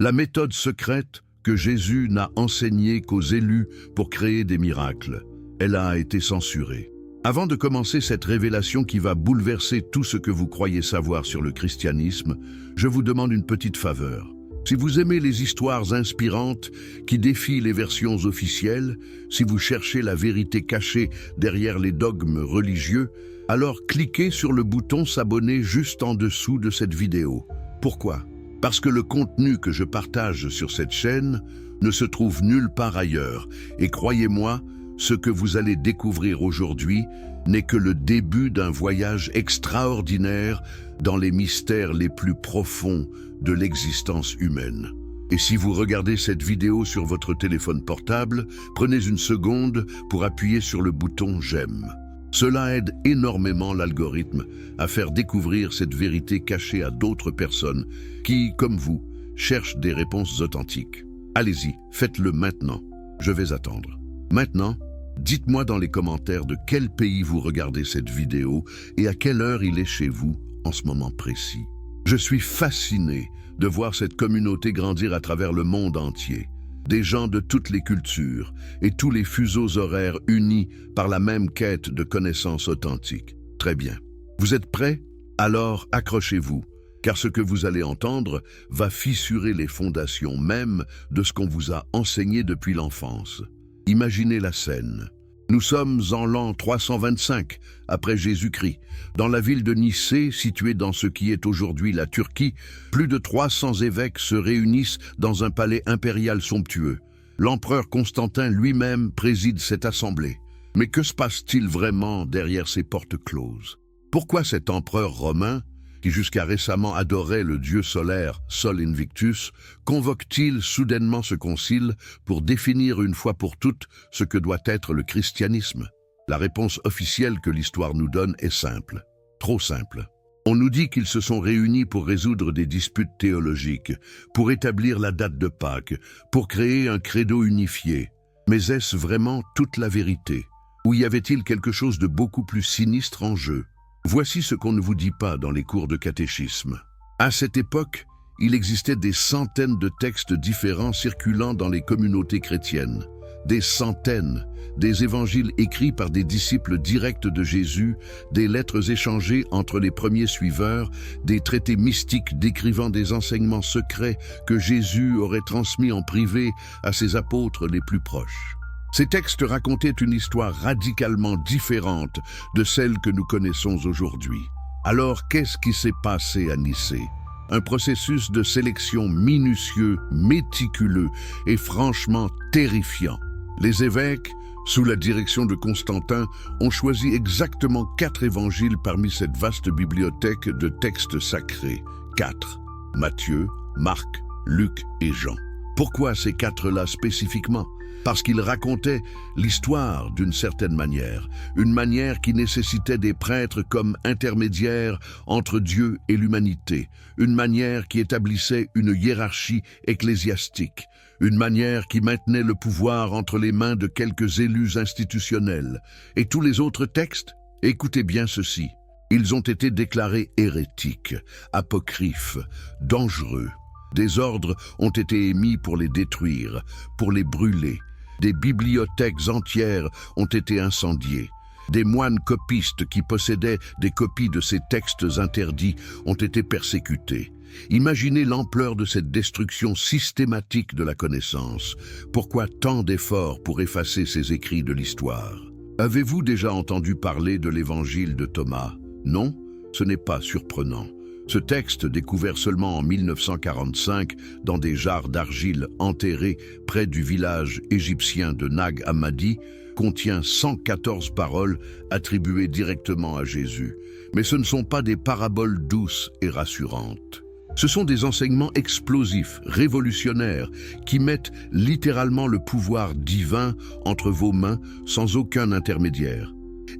La méthode secrète que Jésus n'a enseignée qu'aux élus pour créer des miracles. Elle a été censurée. Avant de commencer cette révélation qui va bouleverser tout ce que vous croyez savoir sur le christianisme, je vous demande une petite faveur. Si vous aimez les histoires inspirantes qui défient les versions officielles, si vous cherchez la vérité cachée derrière les dogmes religieux, alors cliquez sur le bouton s'abonner juste en dessous de cette vidéo. Pourquoi? Parce que le contenu que je partage sur cette chaîne ne se trouve nulle part ailleurs. Et croyez-moi, ce que vous allez découvrir aujourd'hui n'est que le début d'un voyage extraordinaire dans les mystères les plus profonds de l'existence humaine. Et si vous regardez cette vidéo sur votre téléphone portable, prenez une seconde pour appuyer sur le bouton « J'aime ». Cela aide énormément l'algorithme à faire découvrir cette vérité cachée à d'autres personnes qui, comme vous, cherchent des réponses authentiques. Allez-y, faites-le maintenant. Je vais attendre. Maintenant, dites-moi dans les commentaires de quel pays vous regardez cette vidéo et à quelle heure il est chez vous en ce moment précis. Je suis fasciné de voir cette communauté grandir à travers le monde entier. Des gens de toutes les cultures et tous les fuseaux horaires unis par la même quête de connaissances authentiques. Très bien. Vous êtes prêts? Alors accrochez-vous, car ce que vous allez entendre va fissurer les fondations même de ce qu'on vous a enseigné depuis l'enfance. Imaginez la scène. Nous sommes en l'an 325 après Jésus-Christ. Dans la ville de Nicée, située dans ce qui est aujourd'hui la Turquie, plus de 300 évêques se réunissent dans un palais impérial somptueux. L'empereur Constantin lui-même préside cette assemblée. Mais que se passe-t-il vraiment derrière ces portes closes? Pourquoi cet empereur romain, qui jusqu'à récemment adorait le dieu solaire Sol Invictus, convoque-t-il soudainement ce concile pour définir une fois pour toutes ce que doit être le christianisme? La réponse officielle que l'histoire nous donne est simple, trop simple. On nous dit qu'ils se sont réunis pour résoudre des disputes théologiques, pour établir la date de Pâques, pour créer un credo unifié. Mais est-ce vraiment toute la vérité? Ou y avait-il quelque chose de beaucoup plus sinistre en jeu? Voici ce qu'on ne vous dit pas dans les cours de catéchisme. À cette époque, il existait des centaines de textes différents circulant dans les communautés chrétiennes. Des centaines, des évangiles écrits par des disciples directs de Jésus, des lettres échangées entre les premiers suiveurs, des traités mystiques décrivant des enseignements secrets que Jésus aurait transmis en privé à ses apôtres les plus proches. Ces textes racontaient une histoire radicalement différente de celle que nous connaissons aujourd'hui. Alors, qu'est-ce qui s'est passé à Nicée? Un processus de sélection minutieux, méticuleux et franchement terrifiant. Les évêques, sous la direction de Constantin, ont choisi exactement 4 évangiles parmi cette vaste bibliothèque de textes sacrés. 4. Matthieu, Marc, Luc et Jean. Pourquoi ces 4-là spécifiquement? Parce qu'ils racontaient l'histoire d'une certaine manière, une manière qui nécessitait des prêtres comme intermédiaires entre Dieu et l'humanité, une manière qui établissait une hiérarchie ecclésiastique, une manière qui maintenait le pouvoir entre les mains de quelques élus institutionnels. Et tous les autres textes, écoutez bien ceci, ils ont été déclarés hérétiques, apocryphes, dangereux. Des ordres ont été émis pour les détruire, pour les brûler. Des bibliothèques entières ont été incendiées. Des moines copistes qui possédaient des copies de ces textes interdits ont été persécutés. Imaginez l'ampleur de cette destruction systématique de la connaissance. Pourquoi tant d'efforts pour effacer ces écrits de l'histoire? Avez-vous déjà entendu parler de l'évangile de Thomas? Non, ce n'est pas surprenant. Ce texte, découvert seulement en 1945 dans des jarres d'argile enterrées près du village égyptien de Nag Hammadi, contient 114 paroles attribuées directement à Jésus. Mais ce ne sont pas des paraboles douces et rassurantes. Ce sont des enseignements explosifs, révolutionnaires, qui mettent littéralement le pouvoir divin entre vos mains sans aucun intermédiaire.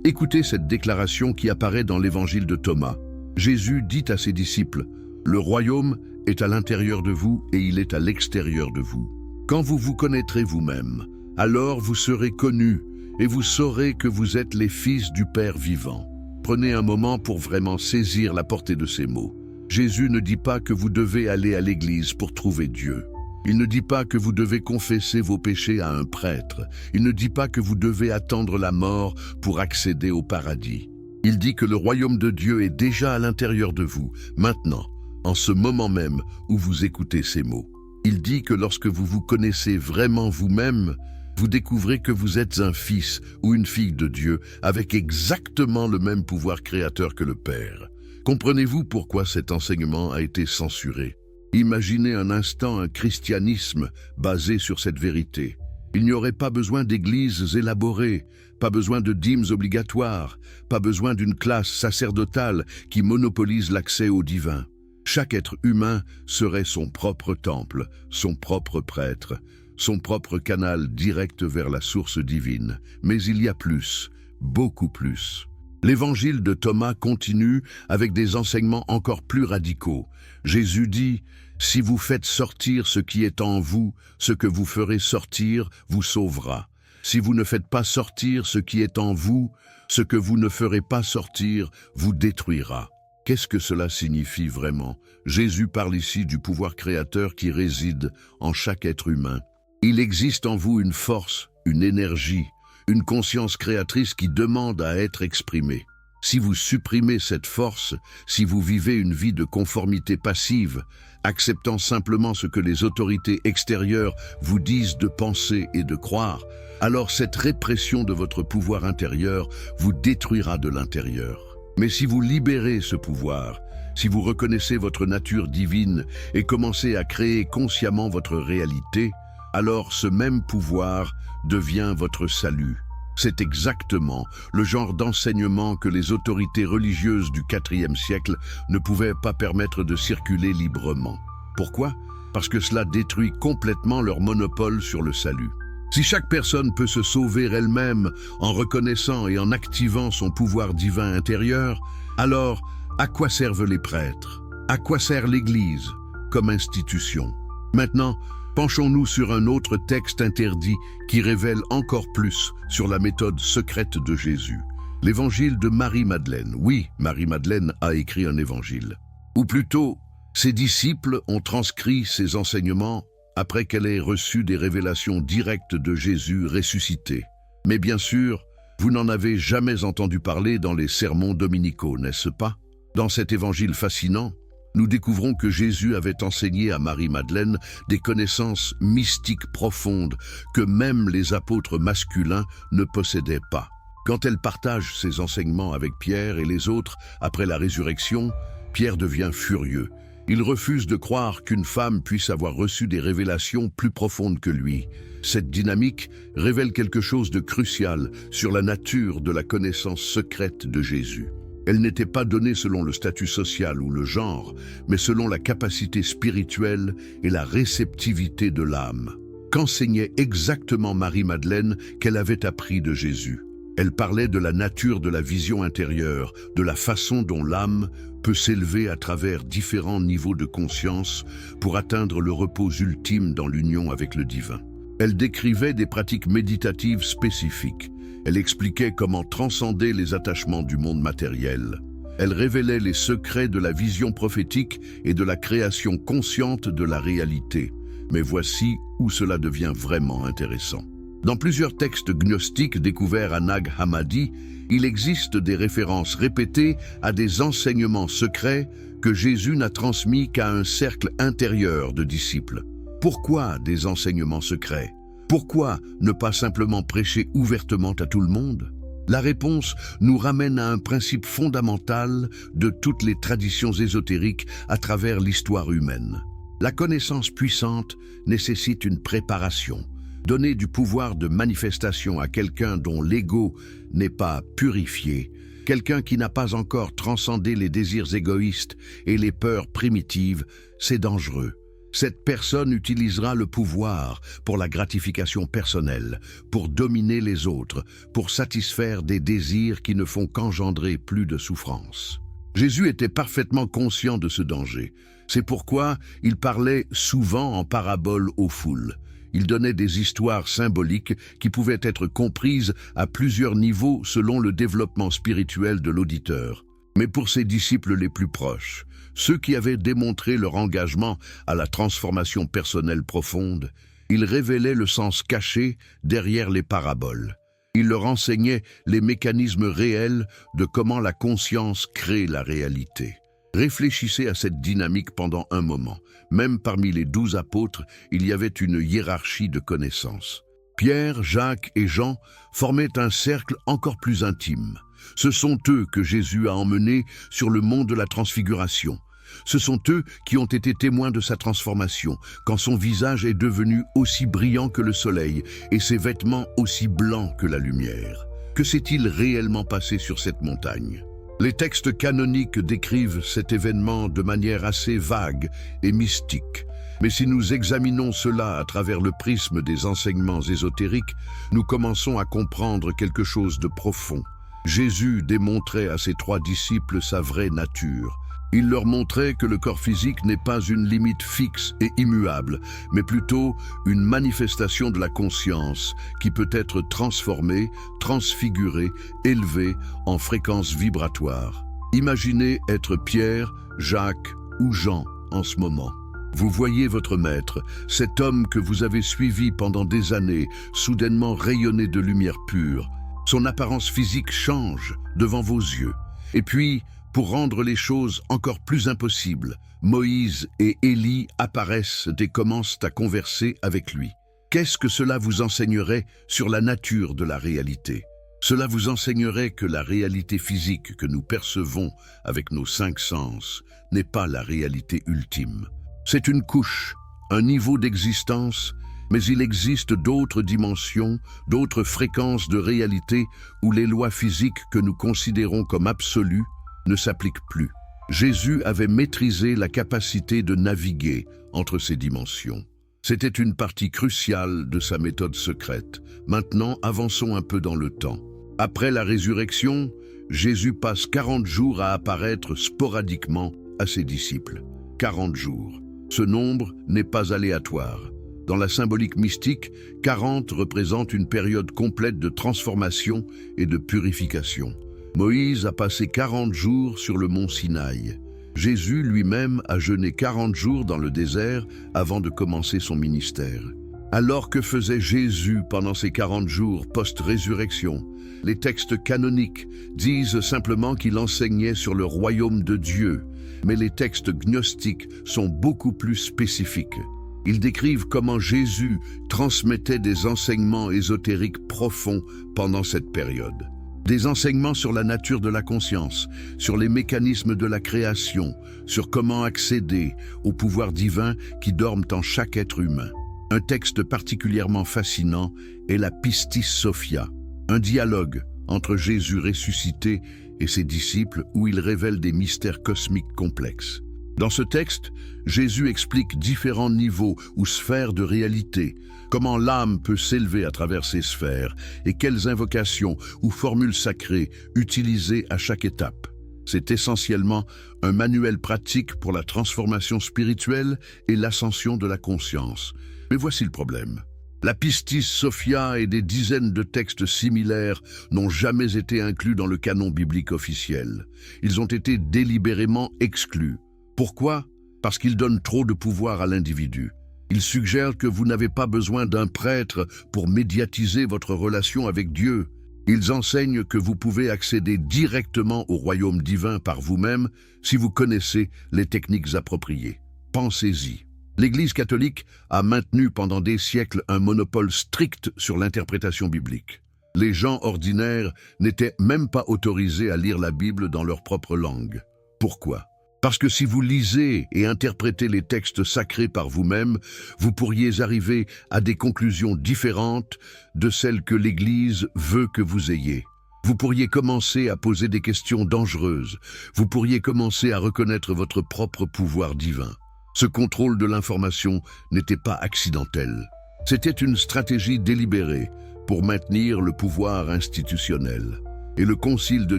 Écoutez cette déclaration qui apparaît dans l'évangile de Thomas. Jésus dit à ses disciples, « Le royaume est à l'intérieur de vous et il est à l'extérieur de vous. Quand vous vous connaîtrez vous-même, alors vous serez connus et vous saurez que vous êtes les fils du Père vivant. » Prenez un moment pour vraiment saisir la portée de ces mots. Jésus ne dit pas que vous devez aller à l'église pour trouver Dieu. Il ne dit pas que vous devez confesser vos péchés à un prêtre. Il ne dit pas que vous devez attendre la mort pour accéder au paradis. Il dit que le royaume de Dieu est déjà à l'intérieur de vous, maintenant, en ce moment même où vous écoutez ces mots. Il dit que lorsque vous vous connaissez vraiment vous-même, vous découvrez que vous êtes un fils ou une fille de Dieu avec exactement le même pouvoir créateur que le Père. Comprenez-vous pourquoi cet enseignement a été censuré? Imaginez un instant un christianisme basé sur cette vérité. Il n'y aurait pas besoin d'églises élaborées, pas besoin de dîmes obligatoires, pas besoin d'une classe sacerdotale qui monopolise l'accès au divin. Chaque être humain serait son propre temple, son propre prêtre, son propre canal direct vers la source divine. Mais il y a plus, beaucoup plus. L'évangile de Thomas continue avec des enseignements encore plus radicaux. Jésus dit « Si vous faites sortir ce qui est en vous, ce que vous ferez sortir vous sauvera. Si vous ne faites pas sortir ce qui est en vous, ce que vous ne ferez pas sortir vous détruira. » Qu'est-ce que cela signifie vraiment? Jésus parle ici du pouvoir créateur qui réside en chaque être humain. Il existe en vous une force, une énergie, une conscience créatrice qui demande à être exprimée. Si vous supprimez cette force, si vous vivez une vie de conformité passive, acceptant simplement ce que les autorités extérieures vous disent de penser et de croire, alors cette répression de votre pouvoir intérieur vous détruira de l'intérieur. Mais si vous libérez ce pouvoir, si vous reconnaissez votre nature divine et commencez à créer consciemment votre réalité, alors ce même pouvoir devient votre salut. C'est exactement le genre d'enseignement que les autorités religieuses du IVe siècle ne pouvaient pas permettre de circuler librement. Pourquoi? Parce que cela détruit complètement leur monopole sur le salut. Si chaque personne peut se sauver elle-même en reconnaissant et en activant son pouvoir divin intérieur, alors à quoi servent les prêtres? À quoi sert l'Église comme institution? Maintenant, penchons-nous sur un autre texte interdit qui révèle encore plus sur la méthode secrète de Jésus. L'évangile de Marie-Madeleine. Oui, Marie-Madeleine a écrit un évangile. Ou plutôt, ses disciples ont transcrit ses enseignements après qu'elle ait reçu des révélations directes de Jésus ressuscité. Mais bien sûr, vous n'en avez jamais entendu parler dans les sermons dominicaux, n'est-ce pas? Dans cet évangile fascinant, nous découvrons que Jésus avait enseigné à Marie-Madeleine des connaissances mystiques profondes que même les apôtres masculins ne possédaient pas. Quand elle partage ses enseignements avec Pierre et les autres après la résurrection, Pierre devient furieux. Il refuse de croire qu'une femme puisse avoir reçu des révélations plus profondes que lui. Cette dynamique révèle quelque chose de crucial sur la nature de la connaissance secrète de Jésus. Elle n'était pas donnée selon le statut social ou le genre, mais selon la capacité spirituelle et la réceptivité de l'âme. Qu'enseignait exactement Marie-Madeleine qu'elle avait appris de Jésus? Elle parlait de la nature de la vision intérieure, de la façon dont l'âme peut s'élever à travers différents niveaux de conscience pour atteindre le repos ultime dans l'union avec le divin. Elle décrivait des pratiques méditatives spécifiques. Elle expliquait comment transcender les attachements du monde matériel. Elle révélait les secrets de la vision prophétique et de la création consciente de la réalité. Mais voici où cela devient vraiment intéressant. Dans plusieurs textes gnostiques découverts à Nag Hammadi, il existe des références répétées à des enseignements secrets que Jésus n'a transmis qu'à un cercle intérieur de disciples. Pourquoi des enseignements secrets? Pourquoi ne pas simplement prêcher ouvertement à tout le monde? La réponse nous ramène à un principe fondamental de toutes les traditions ésotériques à travers l'histoire humaine. La connaissance puissante nécessite une préparation. Donner du pouvoir de manifestation à quelqu'un dont l'ego n'est pas purifié, quelqu'un qui n'a pas encore transcendé les désirs égoïstes et les peurs primitives, c'est dangereux. Cette personne utilisera le pouvoir pour la gratification personnelle, pour dominer les autres, pour satisfaire des désirs qui ne font qu'engendrer plus de souffrance. Jésus était parfaitement conscient de ce danger. C'est pourquoi il parlait souvent en paraboles aux foules. Il donnait des histoires symboliques qui pouvaient être comprises à plusieurs niveaux selon le développement spirituel de l'auditeur. Mais pour ses disciples les plus proches, ceux qui avaient démontré leur engagement à la transformation personnelle profonde. Il révélait le sens caché derrière les paraboles. Il leur enseignait les mécanismes réels de comment la conscience crée la réalité. Réfléchissez à cette dynamique pendant un moment. Même parmi les 12 apôtres, il y avait une hiérarchie de connaissances. Pierre, Jacques et Jean formaient un cercle encore plus intime. Ce sont eux que Jésus a emmenés sur le mont de la transfiguration. Ce sont eux qui ont été témoins de sa transformation, quand son visage est devenu aussi brillant que le soleil et ses vêtements aussi blancs que la lumière. Que s'est-il réellement passé sur cette montagne? Les textes canoniques décrivent cet événement de manière assez vague et mystique. Mais si nous examinons cela à travers le prisme des enseignements ésotériques, nous commençons à comprendre quelque chose de profond. Jésus démontrait à ses 3 disciples sa vraie nature. Il leur montrait que le corps physique n'est pas une limite fixe et immuable, mais plutôt une manifestation de la conscience qui peut être transformée, transfigurée, élevée en fréquence vibratoire. Imaginez être Pierre, Jacques ou Jean en ce moment. Vous voyez votre maître, cet homme que vous avez suivi pendant des années, soudainement rayonner de lumière pure. Son apparence physique change devant vos yeux. Et puis, pour rendre les choses encore plus impossibles, Moïse et Élie apparaissent et commencent à converser avec lui. Qu'est-ce que cela vous enseignerait sur la nature de la réalité? Cela vous enseignerait que la réalité physique que nous percevons avec nos 5 sens n'est pas la réalité ultime. C'est une couche, un niveau d'existence, mais il existe d'autres dimensions, d'autres fréquences de réalité où les lois physiques que nous considérons comme absolues ne s'applique plus. Jésus avait maîtrisé la capacité de naviguer entre ces dimensions. C'était une partie cruciale de sa méthode secrète. Maintenant, avançons un peu dans le temps. Après la résurrection, Jésus passe 40 jours à apparaître sporadiquement à ses disciples. 40 jours. Ce nombre n'est pas aléatoire. Dans la symbolique mystique, 40 représente une période complète de transformation et de purification. Moïse a passé 40 jours sur le mont Sinaï. Jésus lui-même a jeûné 40 jours dans le désert avant de commencer son ministère. Alors que faisait Jésus pendant ces 40 jours post-résurrection? Les textes canoniques disent simplement qu'il enseignait sur le royaume de Dieu, mais les textes gnostiques sont beaucoup plus spécifiques. Ils décrivent comment Jésus transmettait des enseignements ésotériques profonds pendant cette période. Des enseignements sur la nature de la conscience, sur les mécanismes de la création, sur comment accéder au pouvoir divin qui dorment en chaque être humain. Un texte particulièrement fascinant est la Pistis Sophia, un dialogue entre Jésus ressuscité et ses disciples où il révèle des mystères cosmiques complexes. Dans ce texte, Jésus explique différents niveaux ou sphères de réalité, comment l'âme peut s'élever à travers ces sphères et quelles invocations ou formules sacrées utiliser à chaque étape. C'est essentiellement un manuel pratique pour la transformation spirituelle et l'ascension de la conscience. Mais voici le problème. La Pistis Sophia et des dizaines de textes similaires n'ont jamais été inclus dans le canon biblique officiel. Ils ont été délibérément exclus. Pourquoi? Parce qu'ils donnent trop de pouvoir à l'individu. Ils suggèrent que vous n'avez pas besoin d'un prêtre pour médiatiser votre relation avec Dieu. Ils enseignent que vous pouvez accéder directement au royaume divin par vous-même si vous connaissez les techniques appropriées. Pensez-y. L'Église catholique a maintenu pendant des siècles un monopole strict sur l'interprétation biblique. Les gens ordinaires n'étaient même pas autorisés à lire la Bible dans leur propre langue. Pourquoi? Parce que si vous lisez et interprétez les textes sacrés par vous-même, vous pourriez arriver à des conclusions différentes de celles que l'Église veut que vous ayez. Vous pourriez commencer à poser des questions dangereuses. Vous pourriez commencer à reconnaître votre propre pouvoir divin. Ce contrôle de l'information n'était pas accidentel. C'était une stratégie délibérée pour maintenir le pouvoir institutionnel. Et le concile de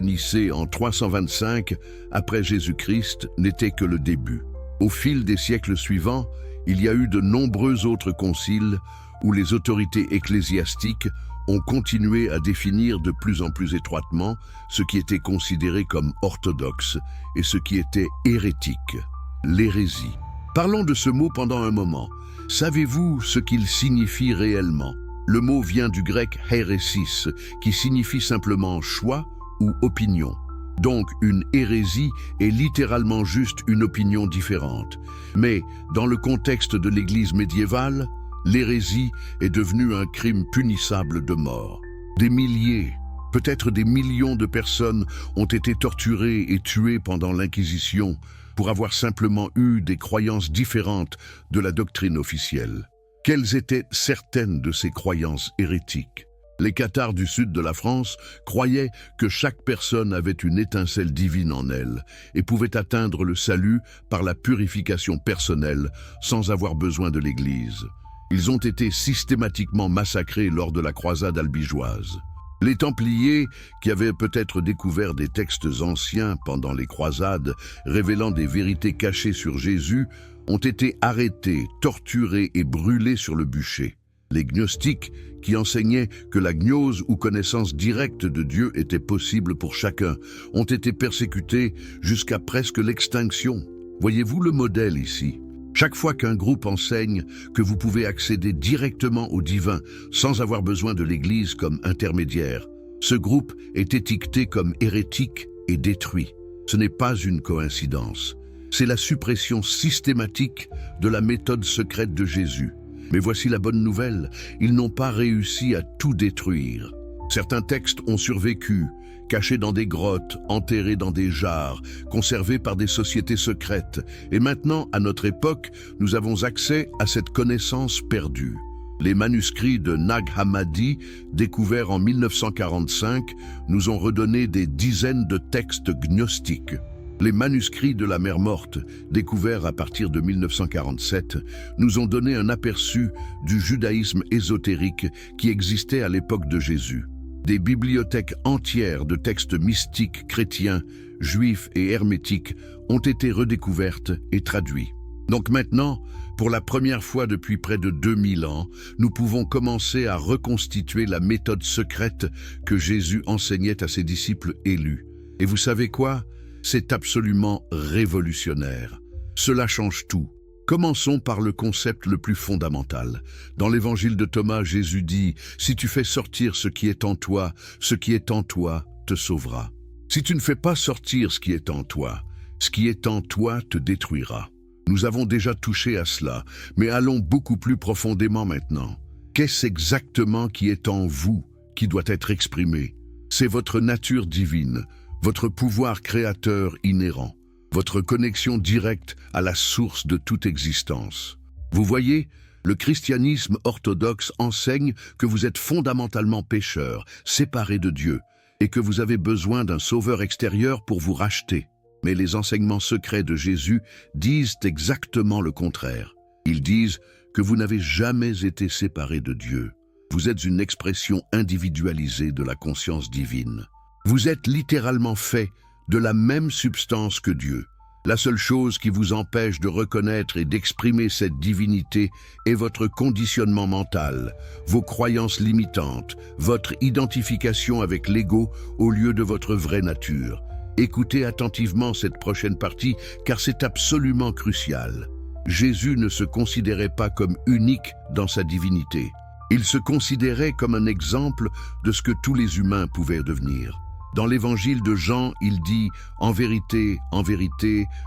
Nicée en 325, après Jésus-Christ, n'était que le début. Au fil des siècles suivants, il y a eu de nombreux autres conciles où les autorités ecclésiastiques ont continué à définir de plus en plus étroitement ce qui était considéré comme orthodoxe et ce qui était hérétique, l'hérésie. Parlons de ce mot pendant un moment. Savez-vous ce qu'il signifie réellement? Le mot vient du grec hérésis, qui signifie simplement choix ou opinion. Donc, une hérésie est littéralement juste une opinion différente. Mais, dans le contexte de l'Église médiévale, l'hérésie est devenue un crime punissable de mort. Des milliers, peut-être des millions de personnes ont été torturées et tuées pendant l'Inquisition pour avoir simplement eu des croyances différentes de la doctrine officielle. Quelles étaient certaines de ces croyances hérétiques? Les cathares du sud de la France croyaient que chaque personne avait une étincelle divine en elle et pouvait atteindre le salut par la purification personnelle sans avoir besoin de l'Église. Ils ont été systématiquement massacrés lors de la croisade albigeoise. Les Templiers, qui avaient peut-être découvert des textes anciens pendant les croisades révélant des vérités cachées sur Jésus, ont été arrêtés, torturés et brûlés sur le bûcher. Les gnostiques, qui enseignaient que la gnose ou connaissance directe de Dieu était possible pour chacun, ont été persécutés jusqu'à presque l'extinction. Voyez-vous le modèle ici? Chaque fois qu'un groupe enseigne que vous pouvez accéder directement au divin sans avoir besoin de l'Église comme intermédiaire, ce groupe est étiqueté comme hérétique et détruit. Ce n'est pas une coïncidence. C'est la suppression systématique de la méthode secrète de Jésus. Mais voici la bonne nouvelle, ils n'ont pas réussi à tout détruire. Certains textes ont survécu, cachés dans des grottes, enterrés dans des jarres, conservés par des sociétés secrètes. Et maintenant, à notre époque, nous avons accès à cette connaissance perdue. Les manuscrits de Nag Hammadi, découverts en 1945, nous ont redonné des dizaines de textes gnostiques. Les manuscrits de la Mer Morte, découverts à partir de 1947, nous ont donné un aperçu du judaïsme ésotérique qui existait à l'époque de Jésus. Des bibliothèques entières de textes mystiques chrétiens, juifs et hermétiques ont été redécouvertes et traduits. Donc maintenant, pour la première fois depuis près de 2000 ans, nous pouvons commencer à reconstituer la méthode secrète que Jésus enseignait à ses disciples élus. Et vous savez quoi? C'est absolument révolutionnaire. Cela change tout. Commençons par le concept le plus fondamental. Dans l'évangile de Thomas, Jésus dit « Si tu fais sortir ce qui est en toi, ce qui est en toi te sauvera. Si tu ne fais pas sortir ce qui est en toi, ce qui est en toi te détruira. » Nous avons déjà touché à cela, mais allons beaucoup plus profondément maintenant. Qu'est-ce exactement qui est en vous qui doit être exprimé? C'est votre nature divine, votre pouvoir créateur inhérent, votre connexion directe à la source de toute existence. Vous voyez, le christianisme orthodoxe enseigne que vous êtes fondamentalement pécheur, séparé de Dieu, et que vous avez besoin d'un sauveur extérieur pour vous racheter. Mais les enseignements secrets de Jésus disent exactement le contraire. Ils disent que vous n'avez jamais été séparé de Dieu. Vous êtes une expression individualisée de la conscience divine. Vous êtes littéralement fait de la même substance que Dieu. La seule chose qui vous empêche de reconnaître et d'exprimer cette divinité est votre conditionnement mental, vos croyances limitantes, votre identification avec l'ego au lieu de votre vraie nature. Écoutez attentivement cette prochaine partie car c'est absolument crucial. Jésus ne se considérait pas comme unique dans sa divinité. Il se considérait comme un exemple de ce que tous les humains pouvaient devenir. Dans l'évangile de Jean, il dit « En vérité,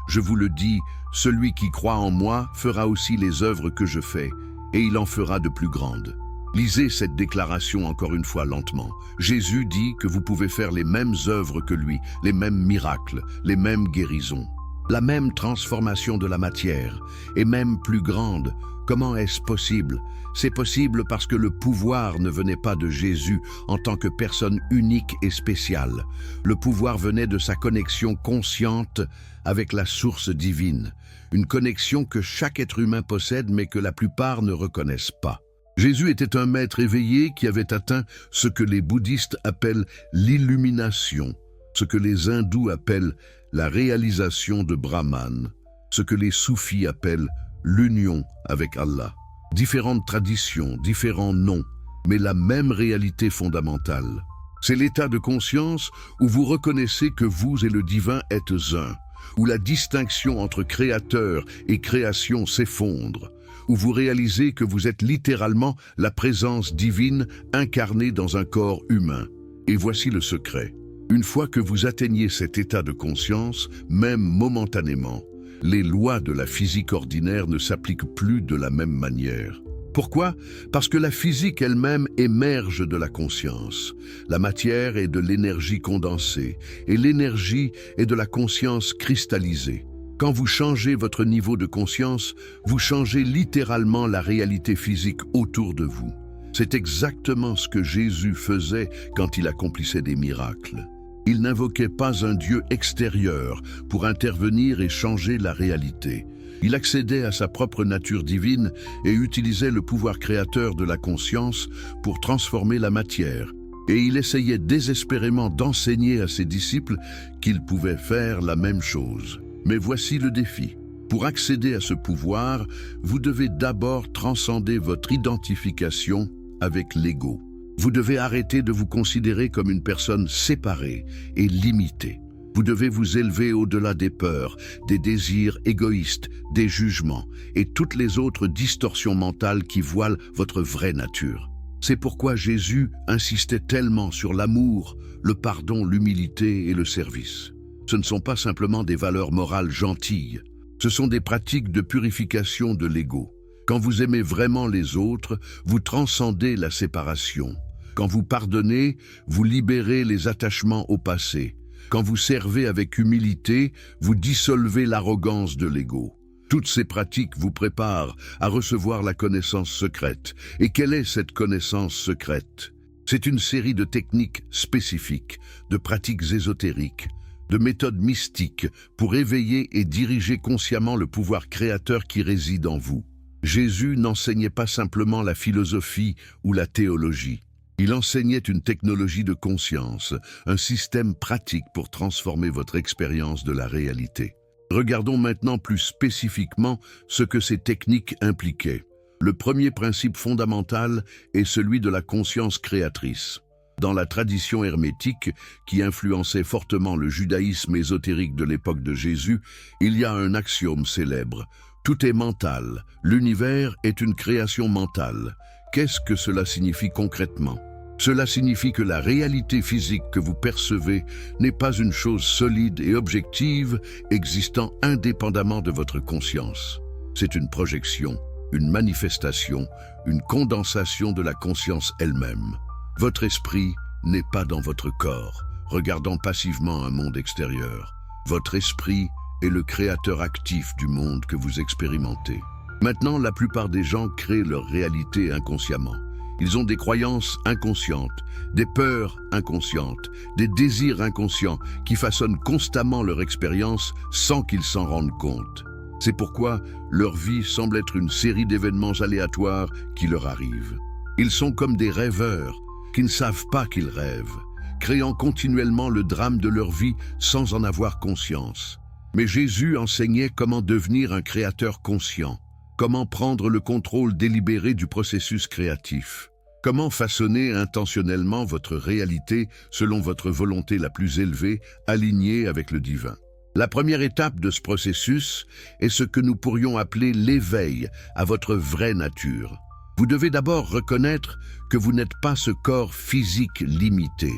je vous le dis, celui qui croit en moi fera aussi les œuvres que je fais, et il en fera de plus grandes. » Lisez cette déclaration encore une fois lentement. Jésus dit que vous pouvez faire les mêmes œuvres que lui, les mêmes miracles, les mêmes guérisons, la même transformation de la matière, et même plus grande. Comment est-ce possible? C'est possible parce que le pouvoir ne venait pas de Jésus en tant que personne unique et spéciale. Le pouvoir venait de sa connexion consciente avec la source divine, une connexion que chaque être humain possède mais que la plupart ne reconnaissent pas. Jésus était un maître éveillé qui avait atteint ce que les bouddhistes appellent l'illumination, ce que les hindous appellent la réalisation de Brahman, ce que les soufis appellent l'union avec Allah. Différentes traditions, différents noms, mais la même réalité fondamentale. C'est l'état de conscience où vous reconnaissez que vous et le divin êtes un, où la distinction entre créateur et création s'effondre, où vous réalisez que vous êtes littéralement la présence divine incarnée dans un corps humain. Et voici le secret. Une fois que vous atteignez cet état de conscience, même momentanément, les lois de la physique ordinaire ne s'appliquent plus de la même manière. Pourquoi? Parce que la physique elle-même émerge de la conscience. La matière est de l'énergie condensée et l'énergie est de la conscience cristallisée. Quand vous changez votre niveau de conscience, vous changez littéralement la réalité physique autour de vous. C'est exactement ce que Jésus faisait quand il accomplissait des miracles. Il n'invoquait pas un Dieu extérieur pour intervenir et changer la réalité. Il accédait à sa propre nature divine et utilisait le pouvoir créateur de la conscience pour transformer la matière. Et il essayait désespérément d'enseigner à ses disciples qu'ils pouvaient faire la même chose. Mais voici le défi. Pour accéder à ce pouvoir, vous devez d'abord transcender votre identification avec l'ego. Vous devez arrêter de vous considérer comme une personne séparée et limitée. Vous devez vous élever au-delà des peurs, des désirs égoïstes, des jugements et toutes les autres distorsions mentales qui voilent votre vraie nature. C'est pourquoi Jésus insistait tellement sur l'amour, le pardon, l'humilité et le service. Ce ne sont pas simplement des valeurs morales gentilles, ce sont des pratiques de purification de l'ego. Quand vous aimez vraiment les autres, vous transcendez la séparation. Quand vous pardonnez, vous libérez les attachements au passé. Quand vous servez avec humilité, vous dissolvez l'arrogance de l'ego. Toutes ces pratiques vous préparent à recevoir la connaissance secrète. Et quelle est cette connaissance secrète? C'est une série de techniques spécifiques, de pratiques ésotériques, de méthodes mystiques pour éveiller et diriger consciemment le pouvoir créateur qui réside en vous. Jésus n'enseignait pas simplement la philosophie ou la théologie. Il enseignait une technologie de conscience, un système pratique pour transformer votre expérience de la réalité. Regardons maintenant plus spécifiquement ce que ces techniques impliquaient. Le premier principe fondamental est celui de la conscience créatrice. Dans la tradition hermétique, qui influençait fortement le judaïsme ésotérique de l'époque de Jésus, il y a un axiome célèbre. Tout est mental. L'univers est une création mentale. Qu'est-ce que cela signifie concrètement? Cela signifie que la réalité physique que vous percevez n'est pas une chose solide et objective existant indépendamment de votre conscience. C'est une projection, une manifestation, une condensation de la conscience elle-même. Votre esprit n'est pas dans votre corps, regardant passivement un monde extérieur. Votre esprit est le créateur actif du monde que vous expérimentez. Maintenant, la plupart des gens créent leur réalité inconsciemment. Ils ont des croyances inconscientes, des peurs inconscientes, des désirs inconscients qui façonnent constamment leur expérience sans qu'ils s'en rendent compte. C'est pourquoi leur vie semble être une série d'événements aléatoires qui leur arrivent. Ils sont comme des rêveurs qui ne savent pas qu'ils rêvent, créant continuellement le drame de leur vie sans en avoir conscience. Mais Jésus enseignait comment devenir un créateur conscient. Comment prendre le contrôle délibéré du processus créatif? Comment façonner intentionnellement votre réalité selon votre volonté la plus élevée, alignée avec le divin? La première étape de ce processus est ce que nous pourrions appeler l'éveil à votre vraie nature. Vous devez d'abord reconnaître que vous n'êtes pas ce corps physique limité.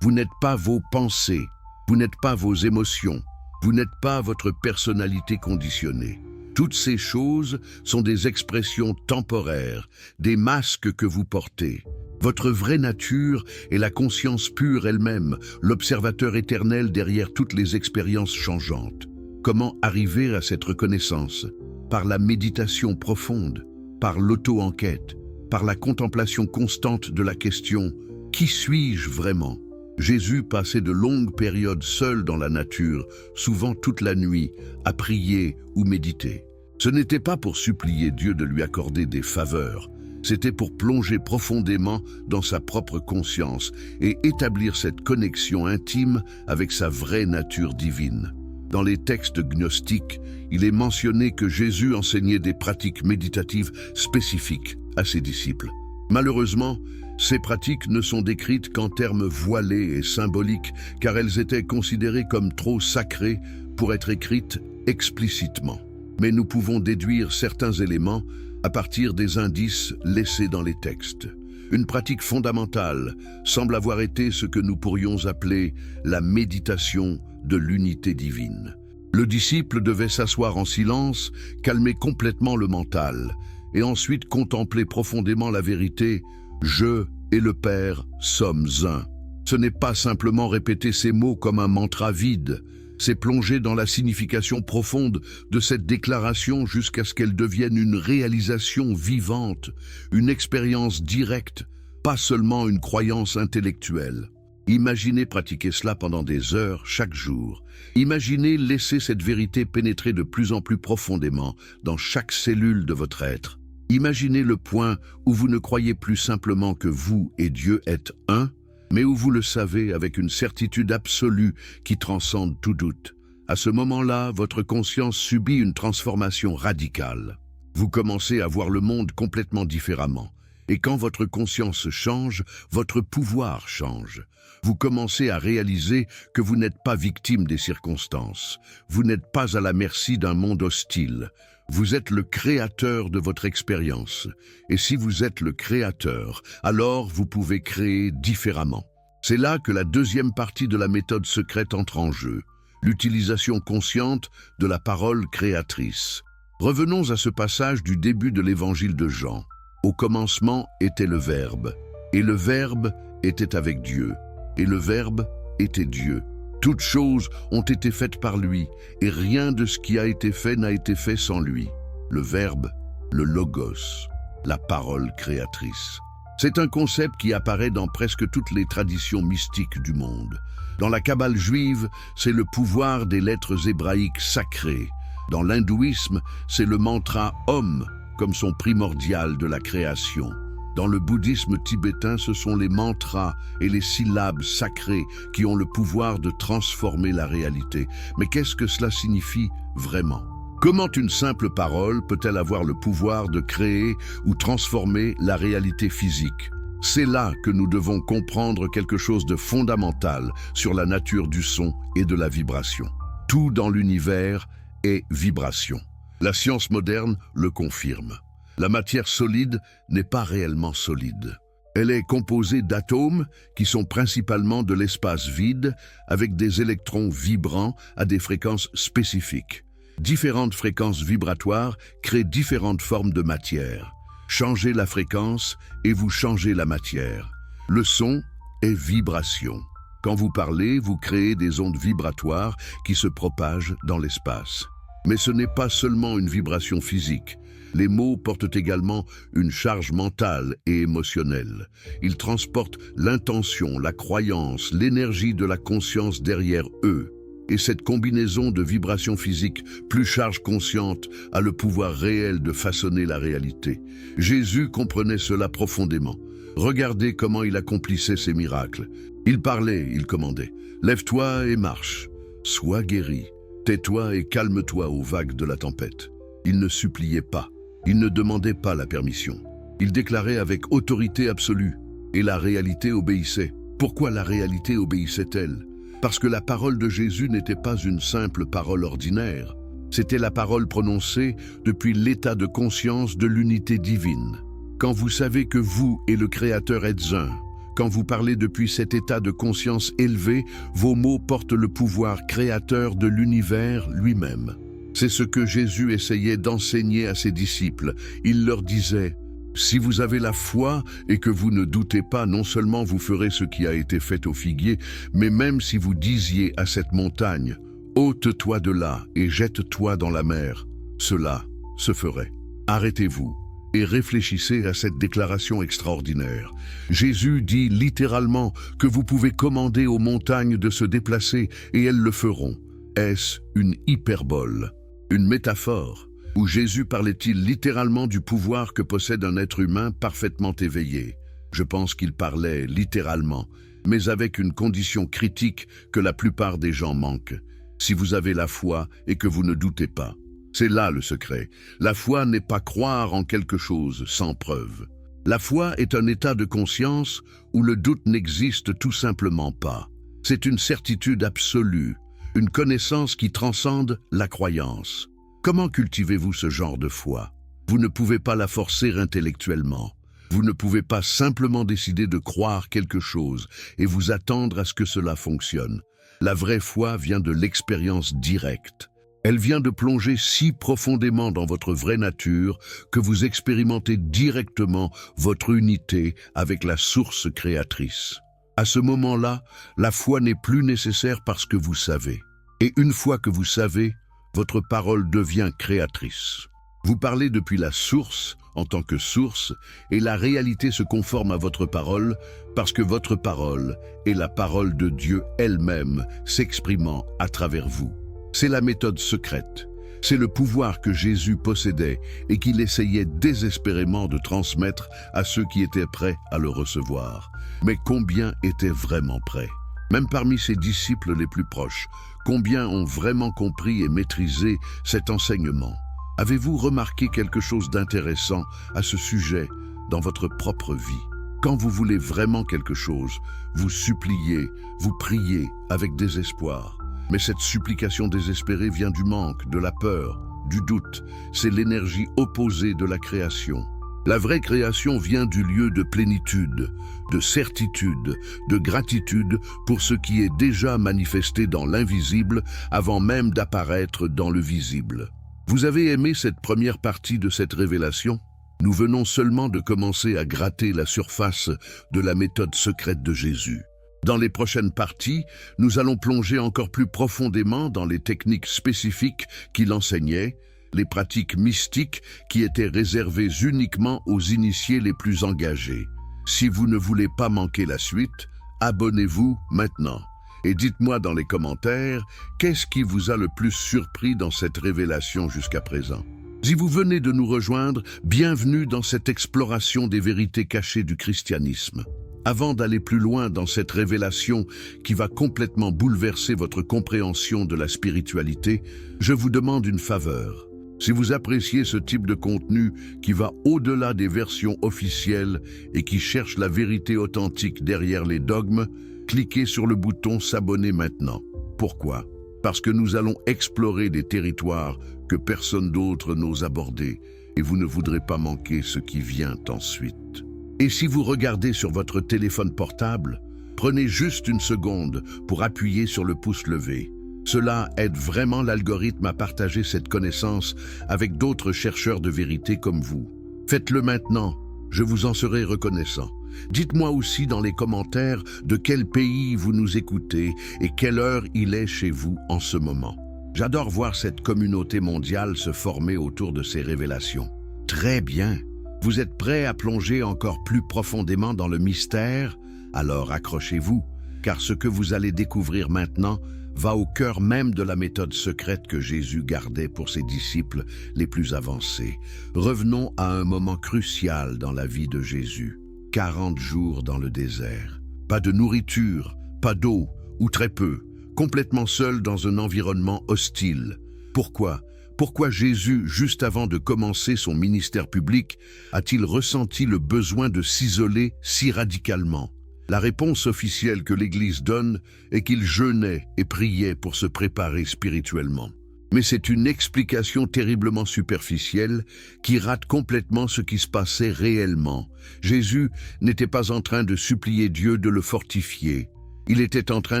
Vous n'êtes pas vos pensées, vous n'êtes pas vos émotions, vous n'êtes pas votre personnalité conditionnée. Toutes ces choses sont des expressions temporaires, des masques que vous portez. Votre vraie nature est la conscience pure elle-même, l'observateur éternel derrière toutes les expériences changeantes. Comment arriver à cette reconnaissance? Par la méditation profonde, par l'auto-enquête, par la contemplation constante de la question « Qui suis-je vraiment ?» Jésus passait de longues périodes seul dans la nature, souvent toute la nuit, à prier ou méditer. Ce n'était pas pour supplier Dieu de lui accorder des faveurs, c'était pour plonger profondément dans sa propre conscience et établir cette connexion intime avec sa vraie nature divine. Dans les textes gnostiques, il est mentionné que Jésus enseignait des pratiques méditatives spécifiques à ses disciples. Malheureusement, Ces pratiques ne sont décrites qu'en termes voilés et symboliques, car elles étaient considérées comme trop sacrées pour être écrites explicitement. Mais nous pouvons déduire certains éléments à partir des indices laissés dans les textes. Une pratique fondamentale semble avoir été ce que nous pourrions appeler la méditation de l'unité divine. Le disciple devait s'asseoir en silence, calmer complètement le mental, et ensuite contempler profondément la vérité « Je et le Père sommes un ». Ce n'est pas simplement répéter ces mots comme un mantra vide, c'est plonger dans la signification profonde de cette déclaration jusqu'à ce qu'elle devienne une réalisation vivante, une expérience directe, pas seulement une croyance intellectuelle. Imaginez pratiquer cela pendant des heures chaque jour. Imaginez laisser cette vérité pénétrer de plus en plus profondément dans chaque cellule de votre être. Imaginez le point où vous ne croyez plus simplement que vous et Dieu êtes un, mais où vous le savez avec une certitude absolue qui transcende tout doute. À ce moment-là, votre conscience subit une transformation radicale. Vous commencez à voir le monde complètement différemment. Et quand votre conscience change, votre pouvoir change. Vous commencez à réaliser que vous n'êtes pas victime des circonstances. Vous n'êtes pas à la merci d'un monde hostile. Vous êtes le créateur de votre expérience. Et si vous êtes le créateur, alors vous pouvez créer différemment. C'est là que la deuxième partie de la méthode secrète entre en jeu, l'utilisation consciente de la parole créatrice. Revenons à ce passage du début de l'évangile de Jean. Au commencement était le Verbe, et le Verbe était avec Dieu, et le Verbe était Dieu. Toutes choses ont été faites par lui, et rien de ce qui a été fait n'a été fait sans lui. Le Verbe, le Logos, la parole créatrice. C'est un concept qui apparaît dans presque toutes les traditions mystiques du monde. Dans la Kabbale juive, c'est le pouvoir des lettres hébraïques sacrées. Dans l'hindouisme, c'est le mantra Om, comme son primordial de la création. Dans le bouddhisme tibétain, ce sont les mantras et les syllabes sacrées qui ont le pouvoir de transformer la réalité. Mais qu'est-ce que cela signifie vraiment? Comment une simple parole peut-elle avoir le pouvoir de créer ou transformer la réalité physique? C'est là que nous devons comprendre quelque chose de fondamental sur la nature du son et de la vibration. Tout dans l'univers est vibration. La science moderne le confirme. La matière solide n'est pas réellement solide. Elle est composée d'atomes qui sont principalement de l'espace vide avec des électrons vibrants à des fréquences spécifiques. Différentes fréquences vibratoires créent différentes formes de matière. Changez la fréquence et vous changez la matière. Le son est vibration. Quand vous parlez, vous créez des ondes vibratoires qui se propagent dans l'espace. Mais ce n'est pas seulement une vibration physique. Les mots portent également une charge mentale et émotionnelle. Ils transportent l'intention, la croyance, l'énergie de la conscience derrière eux. Et cette combinaison de vibrations physiques plus charge consciente a le pouvoir réel de façonner la réalité. Jésus comprenait cela profondément. Regardez comment il accomplissait ses miracles. Il parlait, il commandait. « Lève-toi et marche. Sois guéri. Tais-toi et calme-toi aux vagues de la tempête. » Il ne suppliait pas. Il ne demandait pas la permission. Il déclarait avec autorité absolue. Et la réalité obéissait. Pourquoi la réalité obéissait-elle? Parce que la parole de Jésus n'était pas une simple parole ordinaire. C'était la parole prononcée depuis l'état de conscience de l'unité divine. Quand vous savez que vous et le Créateur êtes un, quand vous parlez depuis cet état de conscience élevé, vos mots portent le pouvoir créateur de l'univers lui-même. C'est ce que Jésus essayait d'enseigner à ses disciples. Il leur disait: si vous avez la foi et que vous ne doutez pas, non seulement vous ferez ce qui a été fait au figuier, mais même si vous disiez à cette montagne, ôte-toi de là et jette-toi dans la mer, cela se ferait. Arrêtez-vous et réfléchissez à cette déclaration extraordinaire. Jésus dit littéralement que vous pouvez commander aux montagnes de se déplacer et elles le feront. Est-ce une hyperbole, une métaphore? Où Jésus parlait-il littéralement du pouvoir que possède un être humain parfaitement éveillé? Je pense qu'il parlait littéralement, mais avec une condition critique que la plupart des gens manquent. Si vous avez la foi et que vous ne doutez pas. C'est là le secret. La foi n'est pas croire en quelque chose sans preuve. La foi est un état de conscience où le doute n'existe tout simplement pas. C'est une certitude absolue, une connaissance qui transcende la croyance. Comment cultivez-vous ce genre de foi? Vous ne pouvez pas la forcer intellectuellement. Vous ne pouvez pas simplement décider de croire quelque chose et vous attendre à ce que cela fonctionne. La vraie foi vient de l'expérience directe. Elle vient de plonger si profondément dans votre vraie nature que vous expérimentez directement votre unité avec la source créatrice. À ce moment-là, la foi n'est plus nécessaire parce que vous savez. Et une fois que vous savez, votre parole devient créatrice. Vous parlez depuis la source en tant que source et la réalité se conforme à votre parole parce que votre parole est la parole de Dieu elle-même s'exprimant à travers vous. C'est la méthode secrète. C'est le pouvoir que Jésus possédait et qu'il essayait désespérément de transmettre à ceux qui étaient prêts à le recevoir. Mais combien étaient vraiment prêts? Même parmi ses disciples les plus proches, combien ont vraiment compris et maîtrisé cet enseignement? Avez-vous remarqué quelque chose d'intéressant à ce sujet dans votre propre vie? Quand vous voulez vraiment quelque chose, vous suppliez, vous priez avec désespoir. Mais cette supplication désespérée vient du manque, de la peur, du doute. C'est l'énergie opposée de la création. La vraie création vient du lieu de plénitude, de certitude, de gratitude pour ce qui est déjà manifesté dans l'invisible avant même d'apparaître dans le visible. Vous avez aimé cette première partie de cette révélation? Nous venons seulement de commencer à gratter la surface de la méthode secrète de Jésus. Dans les prochaines parties, nous allons plonger encore plus profondément dans les techniques spécifiques qu'il enseignait, les pratiques mystiques qui étaient réservées uniquement aux initiés les plus engagés. Si vous ne voulez pas manquer la suite, abonnez-vous maintenant. Et dites-moi dans les commentaires, qu'est-ce qui vous a le plus surpris dans cette révélation jusqu'à présent? Si vous venez de nous rejoindre, bienvenue dans cette exploration des vérités cachées du christianisme. Avant d'aller plus loin dans cette révélation qui va complètement bouleverser votre compréhension de la spiritualité, je vous demande une faveur. Si vous appréciez ce type de contenu qui va au-delà des versions officielles et qui cherche la vérité authentique derrière les dogmes, cliquez sur le bouton s'abonner maintenant. Pourquoi? Parce que nous allons explorer des territoires que personne d'autre n'ose aborder et vous ne voudrez pas manquer ce qui vient ensuite. Et si vous regardez sur votre téléphone portable, prenez juste une seconde pour appuyer sur le pouce levé. Cela aide vraiment l'algorithme à partager cette connaissance avec d'autres chercheurs de vérité comme vous. Faites-le maintenant, je vous en serai reconnaissant. Dites-moi aussi dans les commentaires de quel pays vous nous écoutez et quelle heure il est chez vous en ce moment. J'adore voir cette communauté mondiale se former autour de ces révélations. Très bien. Vous êtes prêts à plonger encore plus profondément dans le mystère? Alors accrochez-vous, car ce que vous allez découvrir maintenant va au cœur même de la méthode secrète que Jésus gardait pour ses disciples les plus avancés. Revenons à un moment crucial dans la vie de Jésus. 40 jours dans le désert. Pas de nourriture, pas d'eau, ou très peu, complètement seul dans un environnement hostile. Pourquoi? Pourquoi Jésus, juste avant de commencer son ministère public, a-t-il ressenti le besoin de s'isoler si radicalement? La réponse officielle que l'Église donne est qu'il jeûnait et priait pour se préparer spirituellement. Mais c'est une explication terriblement superficielle qui rate complètement ce qui se passait réellement. Jésus n'était pas en train de supplier Dieu de le fortifier. Il était en train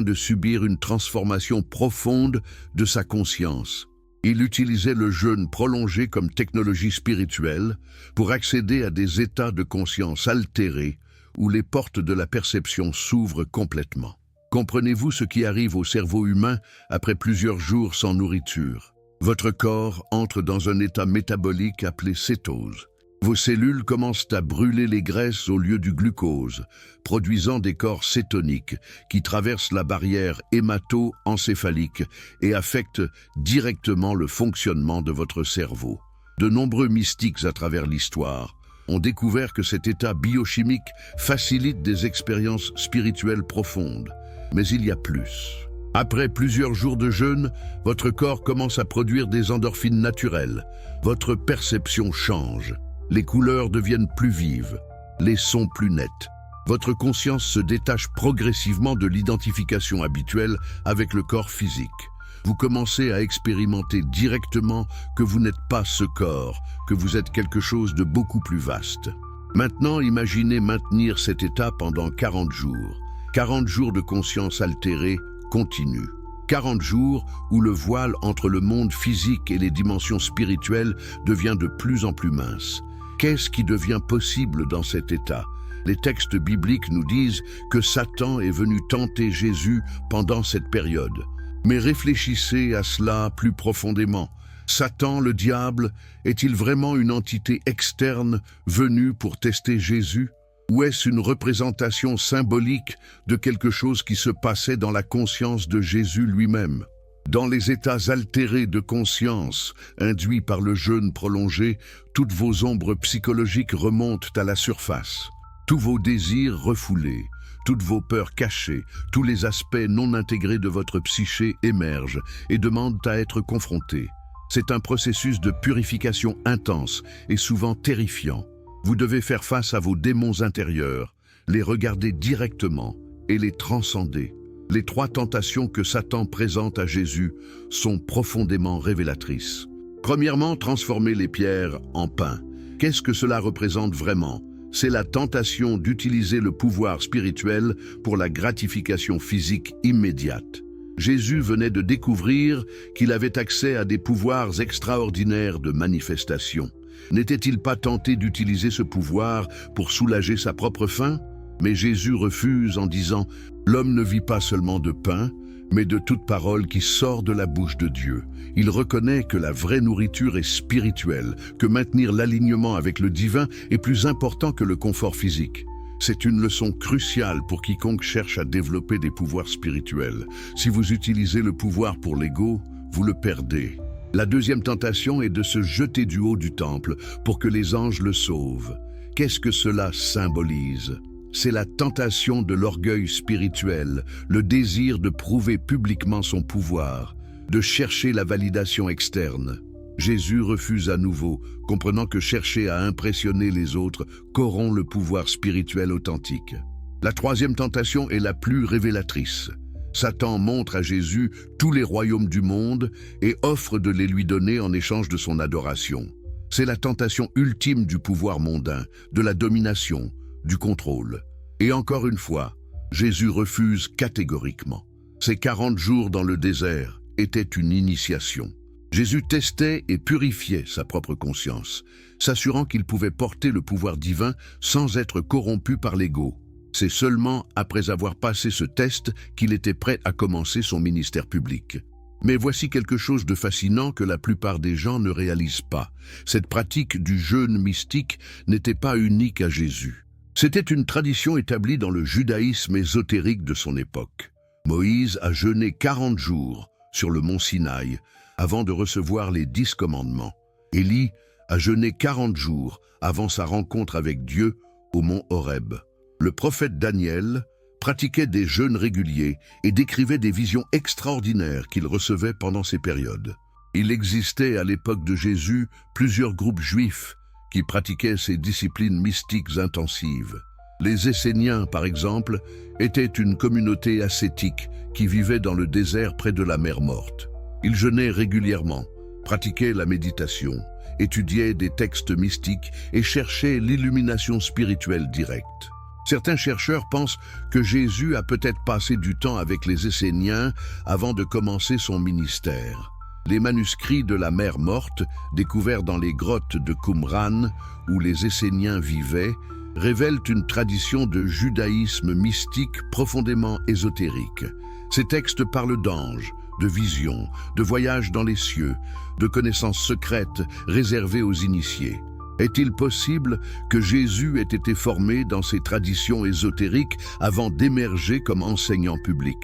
de subir une transformation profonde de sa conscience. Il utilisait le jeûne prolongé comme technologie spirituelle pour accéder à des états de conscience altérés où les portes de la perception s'ouvrent complètement. Comprenez-vous ce qui arrive au cerveau humain après plusieurs jours sans nourriture? Votre corps entre dans un état métabolique appelé cétose. Vos cellules commencent à brûler les graisses au lieu du glucose, produisant des corps cétoniques qui traversent la barrière hémato-encéphalique et affectent directement le fonctionnement de votre cerveau. De nombreux mystiques à travers l'histoire ont découvert que cet état biochimique facilite des expériences spirituelles profondes. Mais il y a plus. Après plusieurs jours de jeûne, votre corps commence à produire des endorphines naturelles. Votre perception change. Les couleurs deviennent plus vives. les sons plus nets. Votre conscience se détache progressivement de l'identification habituelle avec le corps physique. Vous commencez à expérimenter directement que vous n'êtes pas ce corps, que vous êtes quelque chose de beaucoup plus vaste. Maintenant, imaginez maintenir cet état pendant 40 jours. 40 jours de conscience altérée continue. 40 jours où le voile entre le monde physique et les dimensions spirituelles devient de plus en plus mince. Qu'est-ce qui devient possible dans cet état? Les textes bibliques nous disent que Satan est venu tenter Jésus pendant cette période. Mais réfléchissez à cela plus profondément. Satan, le diable, est-il vraiment une entité externe venue pour tester Jésus? Ou est-ce une représentation symbolique de quelque chose qui se passait dans la conscience de Jésus lui-même? Dans les états altérés de conscience, induits par le jeûne prolongé, toutes vos ombres psychologiques remontent à la surface. Tous vos désirs refoulés, toutes vos peurs cachées, tous les aspects non intégrés de votre psyché émergent et demandent à être confrontés. C'est un processus de purification intense et souvent terrifiant. Vous devez faire face à vos démons intérieurs, les regarder directement et les transcender. Les 3 tentations que Satan présente à Jésus sont profondément révélatrices. Premièrement, transformer les pierres en pain. Qu'est-ce que cela représente vraiment? C'est la tentation d'utiliser le pouvoir spirituel pour la gratification physique immédiate. Jésus venait de découvrir qu'il avait accès à des pouvoirs extraordinaires de manifestation. N'était-il pas tenté d'utiliser ce pouvoir pour soulager sa propre faim? Mais Jésus refuse en disant « L'homme ne vit pas seulement de pain, mais de toute parole qui sort de la bouche de Dieu. » Il reconnaît que la vraie nourriture est spirituelle, que maintenir l'alignement avec le divin est plus important que le confort physique. C'est une leçon cruciale pour quiconque cherche à développer des pouvoirs spirituels. Si vous utilisez le pouvoir pour l'ego, vous le perdez. La deuxième tentation est de se jeter du haut du temple pour que les anges le sauvent. Qu'est-ce que cela symbolise? C'est la tentation de l'orgueil spirituel, le désir de prouver publiquement son pouvoir, de chercher la validation externe. Jésus refuse à nouveau, comprenant que chercher à impressionner les autres corrompt le pouvoir spirituel authentique. La troisième tentation est la plus révélatrice. Satan montre à Jésus tous les royaumes du monde et offre de les lui donner en échange de son adoration. C'est la tentation ultime du pouvoir mondain, de la domination, du contrôle. Et encore une fois, Jésus refuse catégoriquement. Ces 40 jours dans le désert étaient une initiation. Jésus testait et purifiait sa propre conscience, s'assurant qu'il pouvait porter le pouvoir divin sans être corrompu par l'ego. C'est seulement après avoir passé ce test qu'il était prêt à commencer son ministère public. Mais voici quelque chose de fascinant que la plupart des gens ne réalisent pas. Cette pratique du jeûne mystique n'était pas unique à Jésus. C'était une tradition établie dans le judaïsme ésotérique de son époque. Moïse a jeûné 40 jours sur le mont Sinaï avant de recevoir les 10 commandements. Élie a jeûné 40 jours avant sa rencontre avec Dieu au mont Horeb. Le prophète Daniel pratiquait des jeûnes réguliers et décrivait des visions extraordinaires qu'il recevait pendant ces périodes. Il existait à l'époque de Jésus plusieurs groupes juifs qui pratiquaient ces disciplines mystiques intensives. Les Esséniens, par exemple, étaient une communauté ascétique qui vivait dans le désert près de la mer Morte. Ils jeûnaient régulièrement, pratiquaient la méditation, étudiaient des textes mystiques et cherchaient l'illumination spirituelle directe. Certains chercheurs pensent que Jésus a peut-être passé du temps avec les Esséniens avant de commencer son ministère. Les manuscrits de la mer Morte, découverts dans les grottes de Qumran, où les Esséniens vivaient, révèlent une tradition de judaïsme mystique profondément ésotérique. Ces textes parlent d'anges, de visions, de voyages dans les cieux, de connaissances secrètes réservées aux initiés. Est-il possible que Jésus ait été formé dans ces traditions ésotériques avant d'émerger comme enseignant public?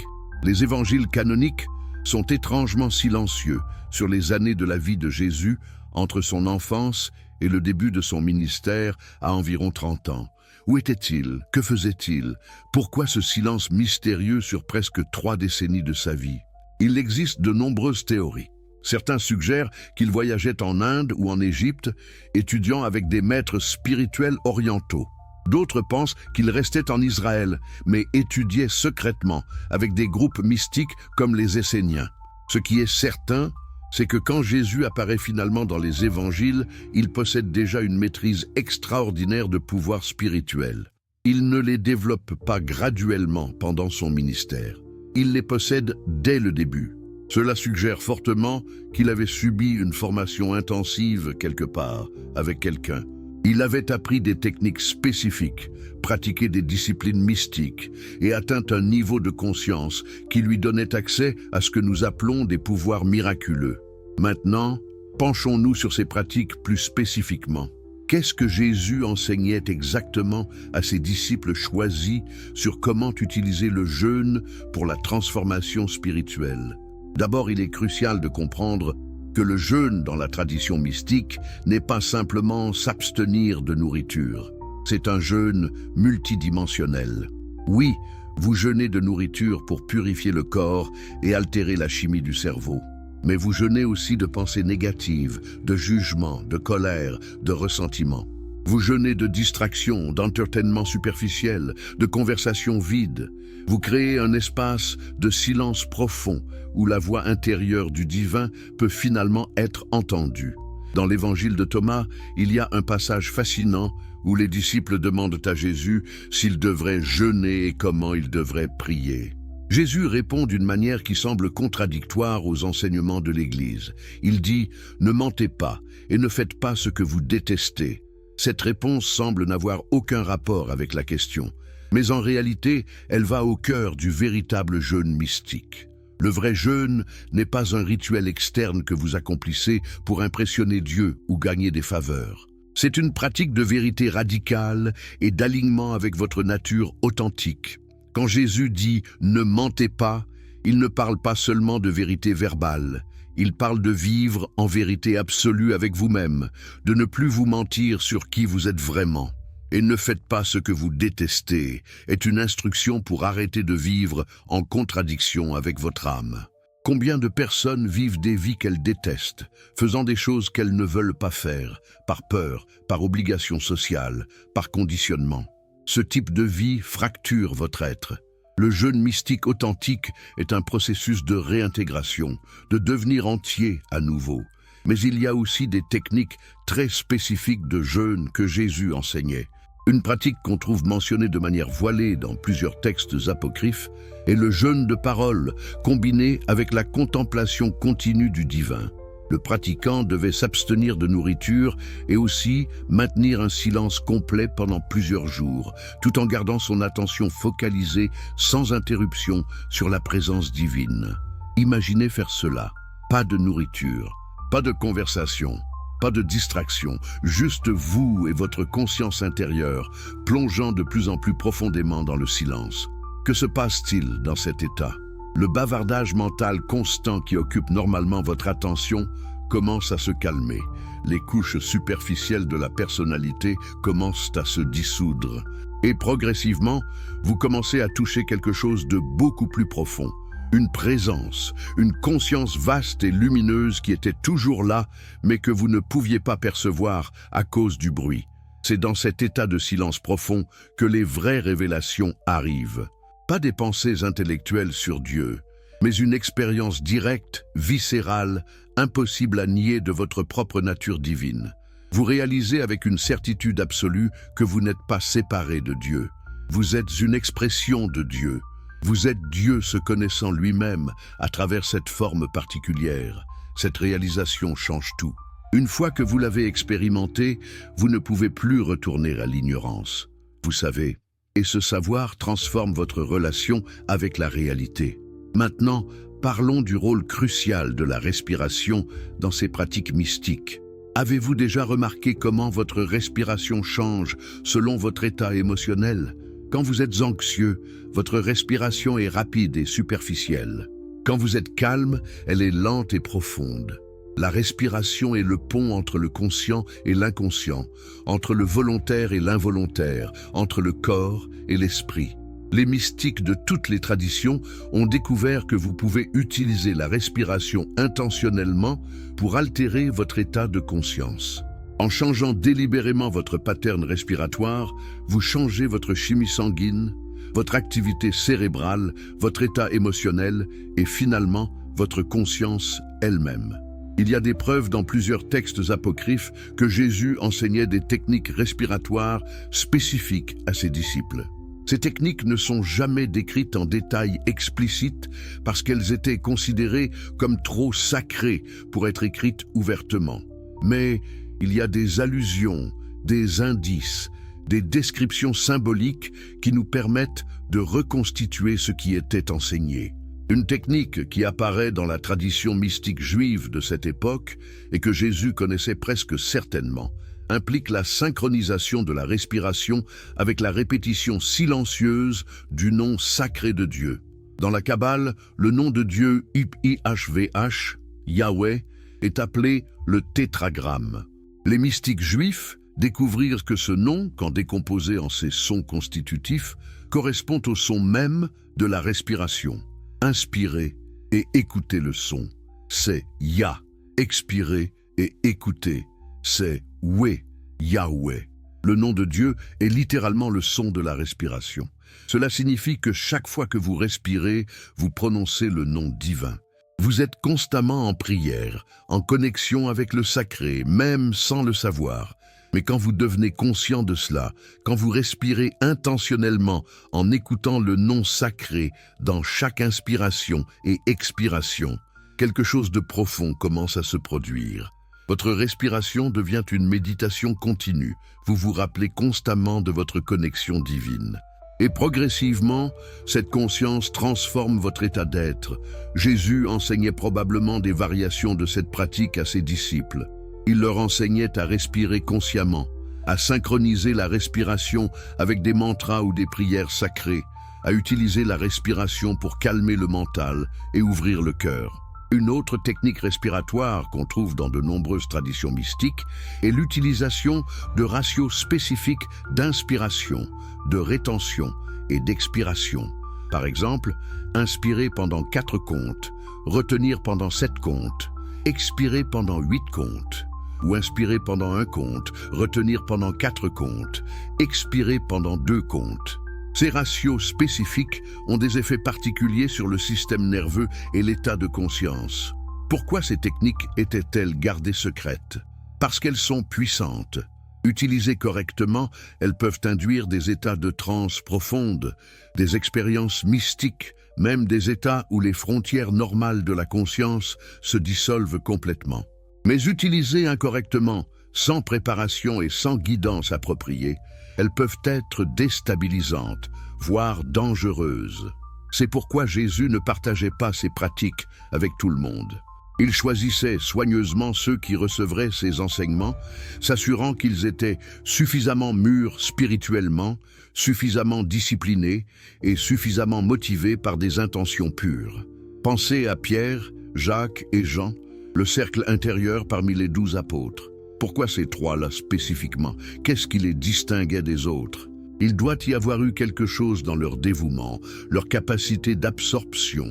Les évangiles canoniques sont étrangement silencieux sur les années de la vie de Jésus entre son enfance et le début de son ministère à environ 30 ans. Où était-il? Que faisait-il? Pourquoi ce silence mystérieux sur presque 3 décennies de sa vie? Il existe de nombreuses théories. Certains suggèrent qu'il voyageait en Inde ou en Égypte, étudiant avec des maîtres spirituels orientaux. D'autres pensent qu'il restait en Israël, mais étudiait secrètement avec des groupes mystiques comme les Esséniens. Ce qui est certain, c'est que quand Jésus apparaît finalement dans les évangiles, il possède déjà une maîtrise extraordinaire de pouvoirs spirituels. Il ne les développe pas graduellement pendant son ministère. Il les possède dès le début. Cela suggère fortement qu'il avait subi une formation intensive quelque part avec quelqu'un. Il avait appris des techniques spécifiques, pratiqué des disciplines mystiques et atteint un niveau de conscience qui lui donnait accès à ce que nous appelons des pouvoirs miraculeux. Maintenant, penchons-nous sur ces pratiques plus spécifiquement. Qu'est-ce que Jésus enseignait exactement à ses disciples choisis sur comment utiliser le jeûne pour la transformation spirituelle? D'abord, il est crucial de comprendre que le jeûne dans la tradition mystique n'est pas simplement s'abstenir de nourriture. C'est un jeûne multidimensionnel. Oui, vous jeûnez de nourriture pour purifier le corps et altérer la chimie du cerveau. Mais vous jeûnez aussi de pensées négatives, de jugement, de colère, de ressentiment. Vous jeûnez de distractions, d'entertainement superficiel, de conversations vides. Vous créez un espace de silence profond où la voix intérieure du divin peut finalement être entendue. Dans l'évangile de Thomas, il y a un passage fascinant où les disciples demandent à Jésus s'il devrait jeûner et comment il devrait prier. Jésus répond d'une manière qui semble contradictoire aux enseignements de l'Église. Il dit « Ne mentez pas et ne faites pas ce que vous détestez ». Cette réponse semble n'avoir aucun rapport avec la question, mais en réalité, elle va au cœur du véritable jeûne mystique. Le vrai jeûne n'est pas un rituel externe que vous accomplissez pour impressionner Dieu ou gagner des faveurs. C'est une pratique de vérité radicale et d'alignement avec votre nature authentique. Quand Jésus dit « ne mentez pas », il ne parle pas seulement de vérité verbale. Il parle de vivre en vérité absolue avec vous-même, de ne plus vous mentir sur qui vous êtes vraiment. Et ne faites pas ce que vous détestez est une instruction pour arrêter de vivre en contradiction avec votre âme. Combien de personnes vivent des vies qu'elles détestent, faisant des choses qu'elles ne veulent pas faire, par peur, par obligation sociale, par conditionnement. Ce type de vie fracture votre être. Le jeûne mystique authentique est un processus de réintégration, de devenir entier à nouveau. Mais il y a aussi des techniques très spécifiques de jeûne que Jésus enseignait. Une pratique qu'on trouve mentionnée de manière voilée dans plusieurs textes apocryphes est le jeûne de parole, combiné avec la contemplation continue du divin. Le pratiquant devait s'abstenir de nourriture et aussi maintenir un silence complet pendant plusieurs jours, tout en gardant son attention focalisée sans interruption sur la présence divine. Imaginez faire cela. Pas de nourriture, pas de conversation, pas de distraction, juste vous et votre conscience intérieure, plongeant de plus en plus profondément dans le silence. Que se passe-t-il dans cet état? Le bavardage mental constant qui occupe normalement votre attention commence à se calmer. Les couches superficielles de la personnalité commencent à se dissoudre. Et progressivement, vous commencez à toucher quelque chose de beaucoup plus profond. Une présence, une conscience vaste et lumineuse qui était toujours là, mais que vous ne pouviez pas percevoir à cause du bruit. C'est dans cet état de silence profond que les vraies révélations arrivent. Pas des pensées intellectuelles sur Dieu, mais une expérience directe, viscérale, impossible à nier de votre propre nature divine. Vous réalisez avec une certitude absolue que vous n'êtes pas séparé de Dieu. Vous êtes une expression de Dieu. Vous êtes Dieu se connaissant lui-même à travers cette forme particulière. Cette réalisation change tout. Une fois que vous l'avez expérimenté, vous ne pouvez plus retourner à l'ignorance. Vous savez, et ce savoir transforme votre relation avec la réalité. Maintenant, parlons du rôle crucial de la respiration dans ces pratiques mystiques. Avez-vous déjà remarqué comment votre respiration change selon votre état émotionnel? Quand vous êtes anxieux, votre respiration est rapide et superficielle. Quand vous êtes calme, elle est lente et profonde. La respiration est le pont entre le conscient et l'inconscient, entre le volontaire et l'involontaire, entre le corps et l'esprit. Les mystiques de toutes les traditions ont découvert que vous pouvez utiliser la respiration intentionnellement pour altérer votre état de conscience. En changeant délibérément votre pattern respiratoire, vous changez votre chimie sanguine, votre activité cérébrale, votre état émotionnel et finalement votre conscience elle-même. Il y a des preuves dans plusieurs textes apocryphes que Jésus enseignait des techniques respiratoires spécifiques à ses disciples. Ces techniques ne sont jamais décrites en détail explicite parce qu'elles étaient considérées comme trop sacrées pour être écrites ouvertement. Mais il y a des allusions, des indices, des descriptions symboliques qui nous permettent de reconstituer ce qui était enseigné. Une technique qui apparaît dans la tradition mystique juive de cette époque et que Jésus connaissait presque certainement, implique la synchronisation de la respiration avec la répétition silencieuse du nom sacré de Dieu. Dans la Kabbale, le nom de Dieu YHVH, Yahweh, est appelé le tétragramme. Les mystiques juifs découvrirent que ce nom, quand décomposé en ses sons constitutifs, correspond au son même de la respiration. Inspirez et écoutez le son, c'est Ya. Expirez et écoutez, c'est We, Yahweh. Le nom de Dieu est littéralement le son de la respiration. Cela signifie que chaque fois que vous respirez, vous prononcez le nom divin. Vous êtes constamment en prière, en connexion avec le sacré, même sans le savoir. Mais quand vous devenez conscient de cela, quand vous respirez intentionnellement en écoutant le nom sacré dans chaque inspiration et expiration, quelque chose de profond commence à se produire. Votre respiration devient une méditation continue. Vous vous rappelez constamment de votre connexion divine. Et progressivement, cette conscience transforme votre état d'être. Jésus enseignait probablement des variations de cette pratique à ses disciples. Il leur enseignait à respirer consciemment, à synchroniser la respiration avec des mantras ou des prières sacrées, à utiliser la respiration pour calmer le mental et ouvrir le cœur. Une autre technique respiratoire qu'on trouve dans de nombreuses traditions mystiques est l'utilisation de ratios spécifiques d'inspiration, de rétention et d'expiration. Par exemple, inspirer pendant 4 comptes, retenir pendant 7 comptes, expirer pendant 8 comptes. Ou inspirer pendant 1 compte, retenir pendant 4 comptes, expirer pendant 2 comptes. Ces ratios spécifiques ont des effets particuliers sur le système nerveux et l'état de conscience. Pourquoi ces techniques étaient-elles gardées secrètes? Parce qu'elles sont puissantes. Utilisées correctement, elles peuvent induire des états de transe profonde, des expériences mystiques, même des états où les frontières normales de la conscience se dissolvent complètement. Mais utilisées incorrectement, sans préparation et sans guidance appropriée, elles peuvent être déstabilisantes, voire dangereuses. C'est pourquoi Jésus ne partageait pas ses pratiques avec tout le monde. Il choisissait soigneusement ceux qui recevraient ses enseignements, s'assurant qu'ils étaient suffisamment mûrs spirituellement, suffisamment disciplinés et suffisamment motivés par des intentions pures. Pensez à Pierre, Jacques et Jean, le cercle intérieur parmi les 12 apôtres. Pourquoi ces 3-là spécifiquement? Qu'est-ce qui les distinguait des autres? Il doit y avoir eu quelque chose dans leur dévouement, leur capacité d'absorption,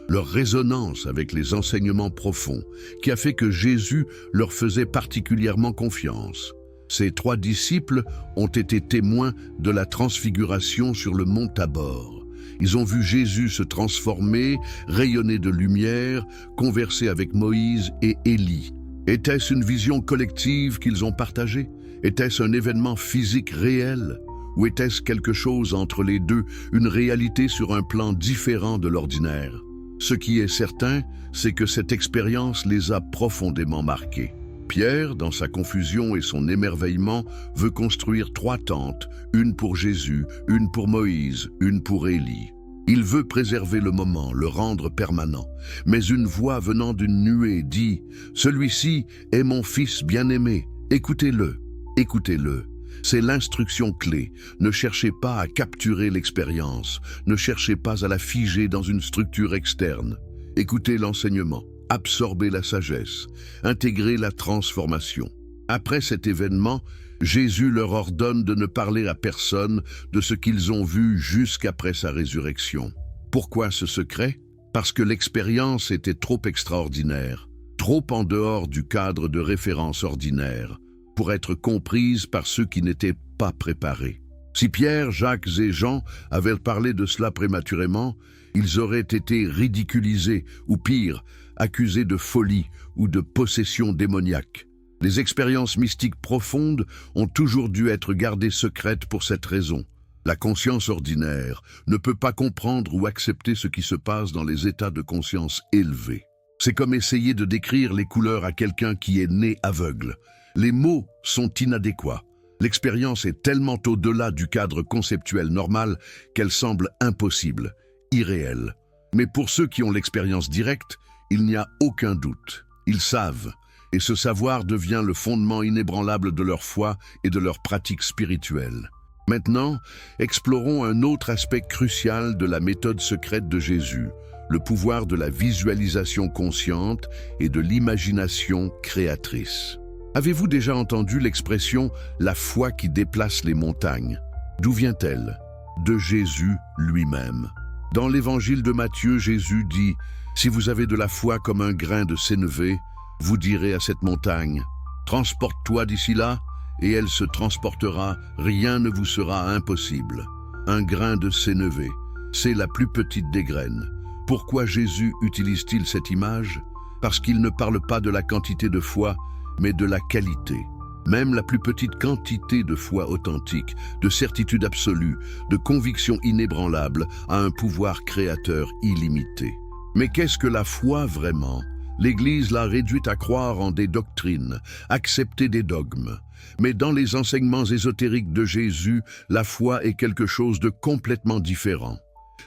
leur résonance avec les enseignements profonds, qui a fait que Jésus leur faisait particulièrement confiance. Ces 3 disciples ont été témoins de la transfiguration sur le mont Tabor. Ils ont vu Jésus se transformer, rayonner de lumière, converser avec Moïse et Élie. Était-ce une vision collective qu'ils ont partagée? Était-ce un événement physique réel? Ou était-ce quelque chose entre les deux, une réalité sur un plan différent de l'ordinaire? Ce qui est certain, c'est que cette expérience les a profondément marqués. Pierre, dans sa confusion et son émerveillement, veut construire 3 tentes, une pour Jésus, une pour Moïse, une pour Élie. Il veut préserver le moment, le rendre permanent. Mais une voix venant d'une nuée dit « Celui-ci est mon fils bien-aimé, écoutez-le, écoutez-le ». C'est l'instruction clé. Ne cherchez pas à capturer l'expérience, ne cherchez pas à la figer dans une structure externe. Écoutez l'enseignement, absorbez la sagesse, intégrez la transformation. Après cet événement, Jésus leur ordonne de ne parler à personne de ce qu'ils ont vu jusqu'après sa résurrection. Pourquoi ce secret? Parce que l'expérience était trop extraordinaire, trop en dehors du cadre de référence ordinaire, pour être comprises par ceux qui n'étaient pas préparés. Si Pierre, Jacques et Jean avaient parlé de cela prématurément, ils auraient été ridiculisés, ou pire, accusés de folie ou de possession démoniaque. Les expériences mystiques profondes ont toujours dû être gardées secrètes pour cette raison. La conscience ordinaire ne peut pas comprendre ou accepter ce qui se passe dans les états de conscience élevés. C'est comme essayer de décrire les couleurs à quelqu'un qui est né aveugle. Les mots sont inadéquats. L'expérience est tellement au-delà du cadre conceptuel normal qu'elle semble impossible, irréelle. Mais pour ceux qui ont l'expérience directe, il n'y a aucun doute. Ils savent, et ce savoir devient le fondement inébranlable de leur foi et de leur pratique spirituelle. Maintenant, explorons un autre aspect crucial de la méthode secrète de Jésus, le pouvoir de la visualisation consciente et de l'imagination créatrice. Avez-vous déjà entendu l'expression « la foi qui déplace les montagnes » ? D'où vient-elle ? De Jésus lui-même. Dans l'évangile de Matthieu, Jésus dit « Si vous avez de la foi comme un grain de sénévé, vous direz à cette montagne « Transporte-toi d'ici là » et elle se transportera, rien ne vous sera impossible. Un grain de sénévé, c'est la plus petite des graines. Pourquoi Jésus utilise-t-il cette image ? Parce qu'il ne parle pas de la quantité de foi, mais de la qualité. Même la plus petite quantité de foi authentique, de certitude absolue, de conviction inébranlable a un pouvoir créateur illimité. Mais qu'est-ce que la foi vraiment ? L'Église l'a réduite à croire en des doctrines, accepter des dogmes. Mais dans les enseignements ésotériques de Jésus, la foi est quelque chose de complètement différent.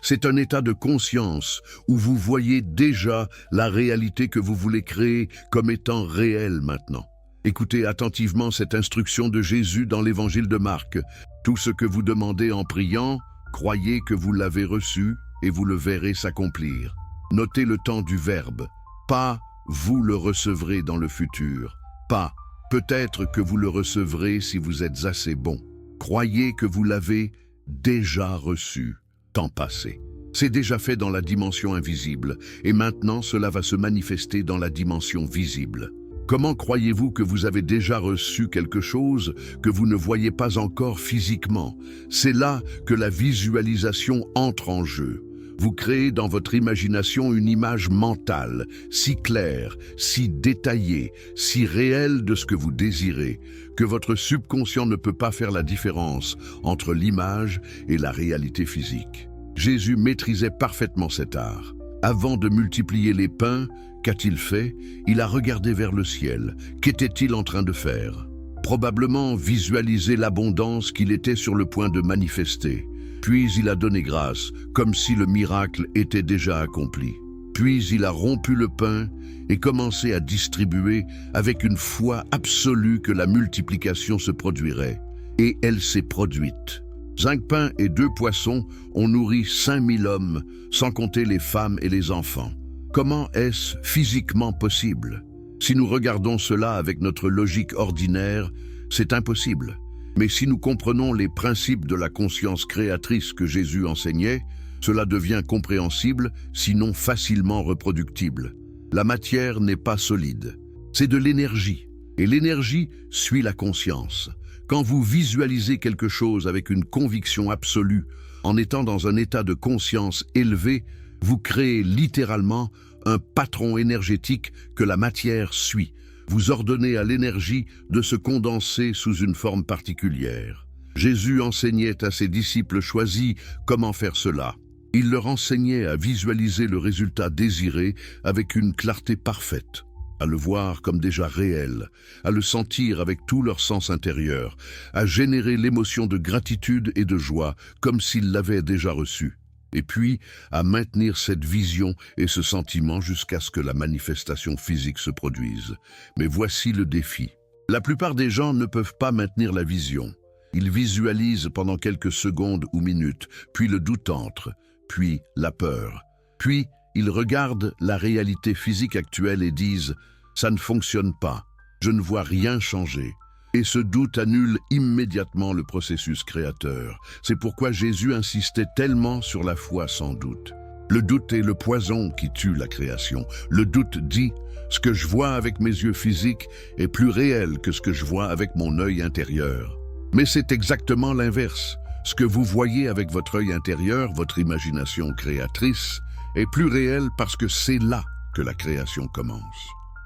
C'est un état de conscience où vous voyez déjà la réalité que vous voulez créer comme étant réelle maintenant. Écoutez attentivement cette instruction de Jésus dans l'évangile de Marc. Tout ce que vous demandez en priant, croyez que vous l'avez reçu et vous le verrez s'accomplir. Notez le temps du verbe. Pas « vous le recevrez dans le futur ». Pas « peut-être que vous le recevrez si vous êtes assez bon ». Croyez que vous l'avez déjà reçu, temps passé. C'est déjà fait dans la dimension invisible, et maintenant cela va se manifester dans la dimension visible. Comment croyez-vous que vous avez déjà reçu quelque chose que vous ne voyez pas encore physiquement? C'est là que la visualisation entre en jeu. Vous créez dans votre imagination une image mentale, si claire, si détaillée, si réelle de ce que vous désirez, que votre subconscient ne peut pas faire la différence entre l'image et la réalité physique. Jésus maîtrisait parfaitement cet art. Avant de multiplier les pains, qu'a-t-il fait? Il a regardé vers le ciel. Qu'était-il en train de faire? Probablement visualiser l'abondance qu'il était sur le point de manifester. Puis il a donné grâce, comme si le miracle était déjà accompli. Puis il a rompu le pain et commencé à distribuer avec une foi absolue que la multiplication se produirait. Et elle s'est produite. 5 pains et 2 poissons ont nourri 5000 hommes, sans compter les femmes et les enfants. Comment est-ce physiquement possible? Si nous regardons cela avec notre logique ordinaire, c'est impossible. Mais si nous comprenons les principes de la conscience créatrice que Jésus enseignait, cela devient compréhensible, sinon facilement reproductible. La matière n'est pas solide. C'est de l'énergie. Et l'énergie suit la conscience. Quand vous visualisez quelque chose avec une conviction absolue, en étant dans un état de conscience élevé, vous créez littéralement un patron énergétique que la matière suit. Vous ordonnez à l'énergie de se condenser sous une forme particulière. Jésus enseignait à ses disciples choisis comment faire cela. Il leur enseignait à visualiser le résultat désiré avec une clarté parfaite, à le voir comme déjà réel, à le sentir avec tout leur sens intérieur, à générer l'émotion de gratitude et de joie comme s'ils l'avaient déjà reçue. Et puis à maintenir cette vision et ce sentiment jusqu'à ce que la manifestation physique se produise. Mais voici le défi. La plupart des gens ne peuvent pas maintenir la vision. Ils visualisent pendant quelques secondes ou minutes, puis le doute entre, puis la peur. Puis ils regardent la réalité physique actuelle et disent « ça ne fonctionne pas, je ne vois rien changer ». Et ce doute annule immédiatement le processus créateur. C'est pourquoi Jésus insistait tellement sur la foi sans doute. Le doute est le poison qui tue la création. Le doute dit « Ce que je vois avec mes yeux physiques est plus réel que ce que je vois avec mon œil intérieur. » Mais c'est exactement l'inverse. Ce que vous voyez avec votre œil intérieur, votre imagination créatrice, est plus réel parce que c'est là que la création commence.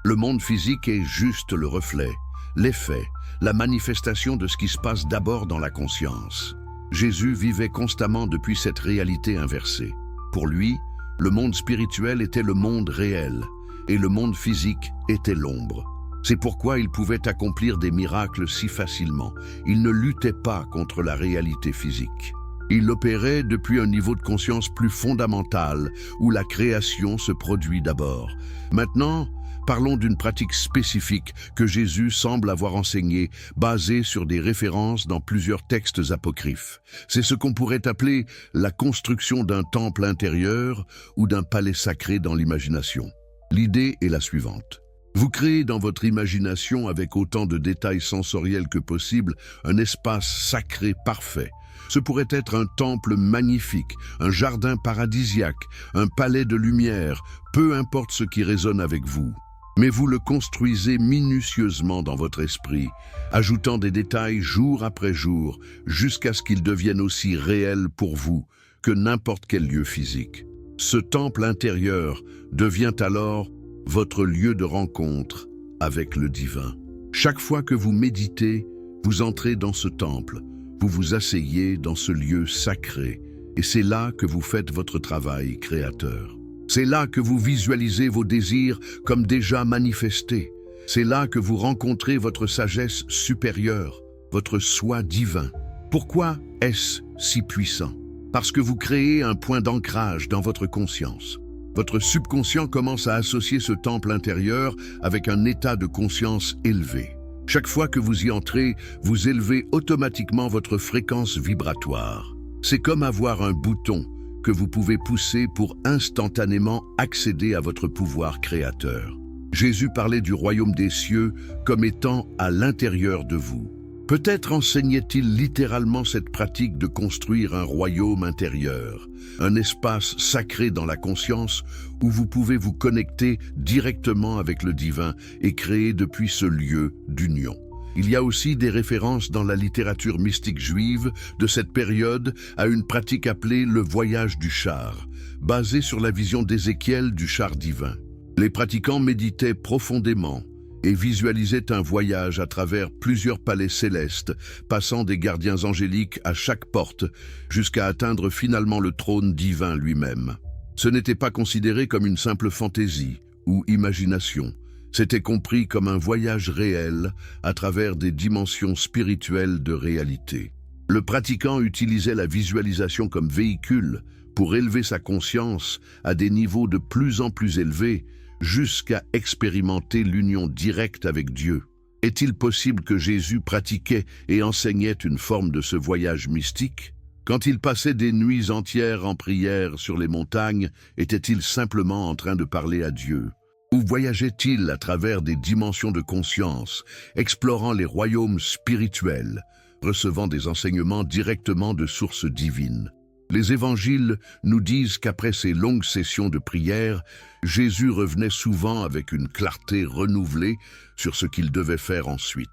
Le monde physique est juste le reflet, l'effet, la manifestation de ce qui se passe d'abord dans la conscience. Jésus vivait constamment depuis cette réalité inversée. Pour lui, le monde spirituel était le monde réel et le monde physique était l'ombre. C'est pourquoi il pouvait accomplir des miracles si facilement. Il ne luttait pas contre la réalité physique. Il opérait depuis un niveau de conscience plus fondamental, où la création se produit d'abord. Maintenant, parlons d'une pratique spécifique que Jésus semble avoir enseignée, basée sur des références dans plusieurs textes apocryphes. C'est ce qu'on pourrait appeler la construction d'un temple intérieur ou d'un palais sacré dans l'imagination. L'idée est la suivante. Vous créez dans votre imagination, avec autant de détails sensoriels que possible, un espace sacré parfait. Ce pourrait être un temple magnifique, un jardin paradisiaque, un palais de lumière, peu importe ce qui résonne avec vous. Mais vous le construisez minutieusement dans votre esprit, ajoutant des détails jour après jour, jusqu'à ce qu'il devienne aussi réel pour vous que n'importe quel lieu physique. Ce temple intérieur devient alors votre lieu de rencontre avec le divin. Chaque fois que vous méditez, vous entrez dans ce temple, vous vous asseyez dans ce lieu sacré, et c'est là que vous faites votre travail créateur. C'est là que vous visualisez vos désirs comme déjà manifestés. C'est là que vous rencontrez votre sagesse supérieure, votre soi divin. Pourquoi est-ce si puissant? Parce que vous créez un point d'ancrage dans votre conscience. Votre subconscient commence à associer ce temple intérieur avec un état de conscience élevé. Chaque fois que vous y entrez, vous élevez automatiquement votre fréquence vibratoire. C'est comme avoir un bouton que vous pouvez pousser pour instantanément accéder à votre pouvoir créateur. Jésus parlait du royaume des cieux comme étant à l'intérieur de vous. Peut-être enseignait-il littéralement cette pratique de construire un royaume intérieur, un espace sacré dans la conscience où vous pouvez vous connecter directement avec le divin et créer depuis ce lieu d'union. Il y a aussi des références dans la littérature mystique juive de cette période à une pratique appelée le voyage du char, basée sur la vision d'Ézéchiel du char divin. Les pratiquants méditaient profondément et visualisaient un voyage à travers plusieurs palais célestes, passant des gardiens angéliques à chaque porte, jusqu'à atteindre finalement le trône divin lui-même. Ce n'était pas considéré comme une simple fantaisie ou imagination, c'était compris comme un voyage réel à travers des dimensions spirituelles de réalité. Le pratiquant utilisait la visualisation comme véhicule pour élever sa conscience à des niveaux de plus en plus élevés, jusqu'à expérimenter l'union directe avec Dieu. Est-il possible que Jésus pratiquait et enseignait une forme de ce voyage mystique? Quand il passait des nuits entières en prière sur les montagnes, était-il simplement en train de parler à Dieu? Ou voyageait-il à travers des dimensions de conscience, explorant les royaumes spirituels, recevant des enseignements directement de sources divines? Les évangiles nous disent qu'après ces longues sessions de prière, Jésus revenait souvent avec une clarté renouvelée sur ce qu'il devait faire ensuite.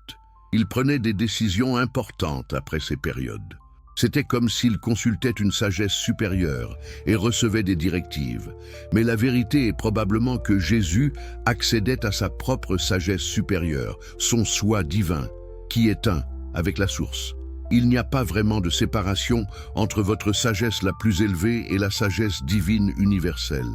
Il prenait des décisions importantes après ces périodes. C'était comme s'il consultait une sagesse supérieure et recevait des directives. Mais la vérité est probablement que Jésus accédait à sa propre sagesse supérieure, son soi divin, qui est un avec la source. Il n'y a pas vraiment de séparation entre votre sagesse la plus élevée et la sagesse divine universelle.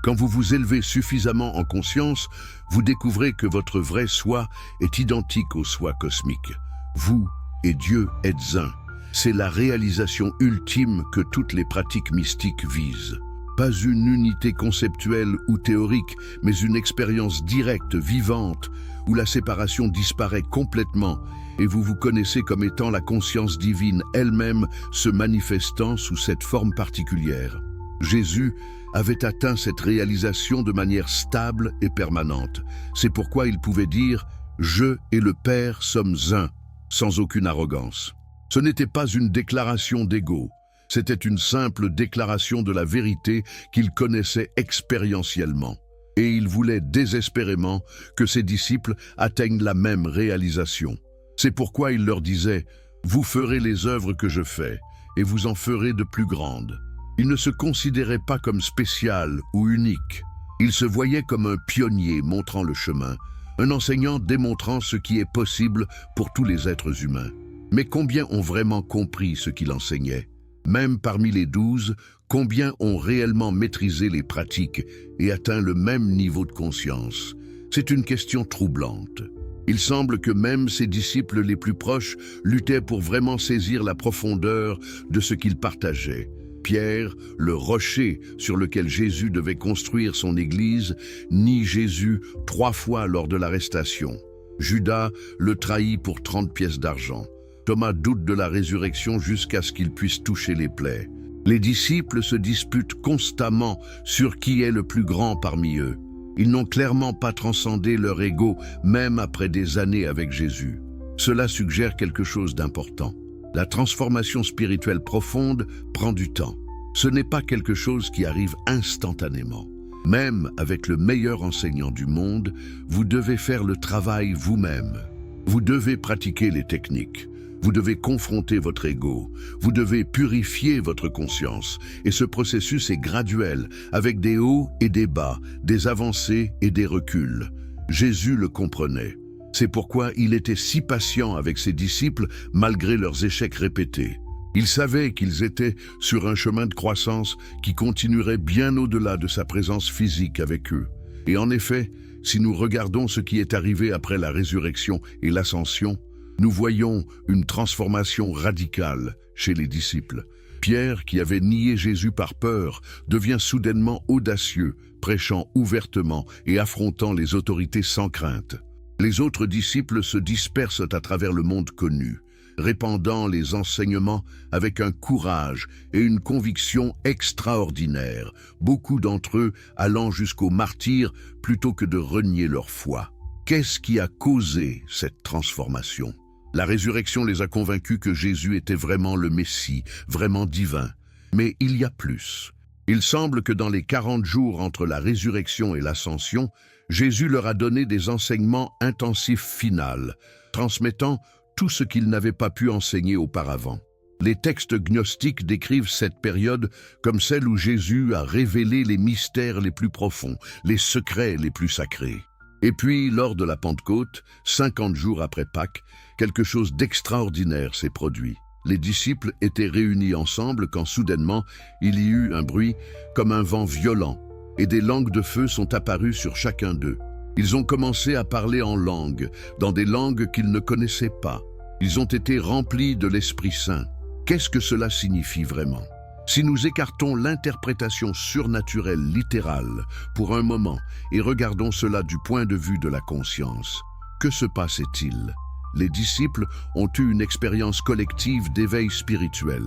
Quand vous vous élevez suffisamment en conscience, vous découvrez que votre vrai soi est identique au soi cosmique. Vous et Dieu êtes un. C'est la réalisation ultime que toutes les pratiques mystiques visent. Pas une unité conceptuelle ou théorique, mais une expérience directe, vivante, où la séparation disparaît complètement et vous vous connaissez comme étant la conscience divine elle-même se manifestant sous cette forme particulière. Jésus avait atteint cette réalisation de manière stable et permanente. C'est pourquoi il pouvait dire « Je et le Père sommes un », sans aucune arrogance. Ce n'était pas une déclaration d'ego, C'était une simple déclaration de la vérité qu'il connaissait expérientiellement. Et il voulait désespérément que ses disciples atteignent la même réalisation. C'est pourquoi il leur disait « Vous ferez les œuvres que je fais, et vous en ferez de plus grandes ». Il ne se considérait pas comme spécial ou unique. Il se voyait comme un pionnier montrant le chemin, un enseignant démontrant ce qui est possible pour tous les êtres humains. Mais combien ont vraiment compris ce qu'il enseignait? Même parmi les 12, combien ont réellement maîtrisé les pratiques et atteint le même niveau de conscience? C'est une question troublante. Il semble que même ses disciples les plus proches luttaient pour vraiment saisir la profondeur de ce qu'il partageait. Pierre, le rocher sur lequel Jésus devait construire son église, nie Jésus 3 fois lors de l'arrestation. Judas le trahit pour 30 pièces d'argent. Thomas doute de la résurrection jusqu'à ce qu'il puisse toucher les plaies. Les disciples se disputent constamment sur qui est le plus grand parmi eux. Ils n'ont clairement pas transcendé leur ego, même après des années avec Jésus. Cela suggère quelque chose d'important. La transformation spirituelle profonde prend du temps. Ce n'est pas quelque chose qui arrive instantanément. Même avec le meilleur enseignant du monde, vous devez faire le travail vous-même. Vous devez pratiquer les techniques. Vous devez confronter votre ego. Vous devez purifier votre conscience. Et ce processus est graduel, avec des hauts et des bas, des avancées et des reculs. Jésus le comprenait. C'est pourquoi il était si patient avec ses disciples malgré leurs échecs répétés. Il savait qu'ils étaient sur un chemin de croissance qui continuerait bien au-delà de sa présence physique avec eux. Et en effet, si nous regardons ce qui est arrivé après la résurrection et l'ascension, nous voyons une transformation radicale chez les disciples. Pierre, qui avait nié Jésus par peur, devient soudainement audacieux, prêchant ouvertement et affrontant les autorités sans crainte. Les autres disciples se dispersent à travers le monde connu, répandant les enseignements avec un courage et une conviction extraordinaires, beaucoup d'entre eux allant jusqu'au martyre plutôt que de renier leur foi. Qu'est-ce qui a causé cette transformation? La résurrection les a convaincus que Jésus était vraiment le Messie, vraiment divin. Mais il y a plus. Il semble que dans les 40 jours entre la résurrection et l'ascension, Jésus leur a donné des enseignements intensifs finals, transmettant tout ce qu'ils n'avaient pas pu enseigner auparavant. Les textes gnostiques décrivent cette période comme celle où Jésus a révélé les mystères les plus profonds, les secrets les plus sacrés. Et puis, lors de la Pentecôte, 50 jours après Pâques, quelque chose d'extraordinaire s'est produit. Les disciples étaient réunis ensemble quand soudainement, il y eut un bruit comme un vent violent, et des langues de feu sont apparues sur chacun d'eux. Ils ont commencé à parler en langue, dans des langues qu'ils ne connaissaient pas. Ils ont été remplis de l'Esprit Saint. Qu'est-ce que cela signifie vraiment? Si nous écartons l'interprétation surnaturelle littérale pour un moment et regardons cela du point de vue de la conscience, que se passait-il? Les disciples ont eu une expérience collective d'éveil spirituel.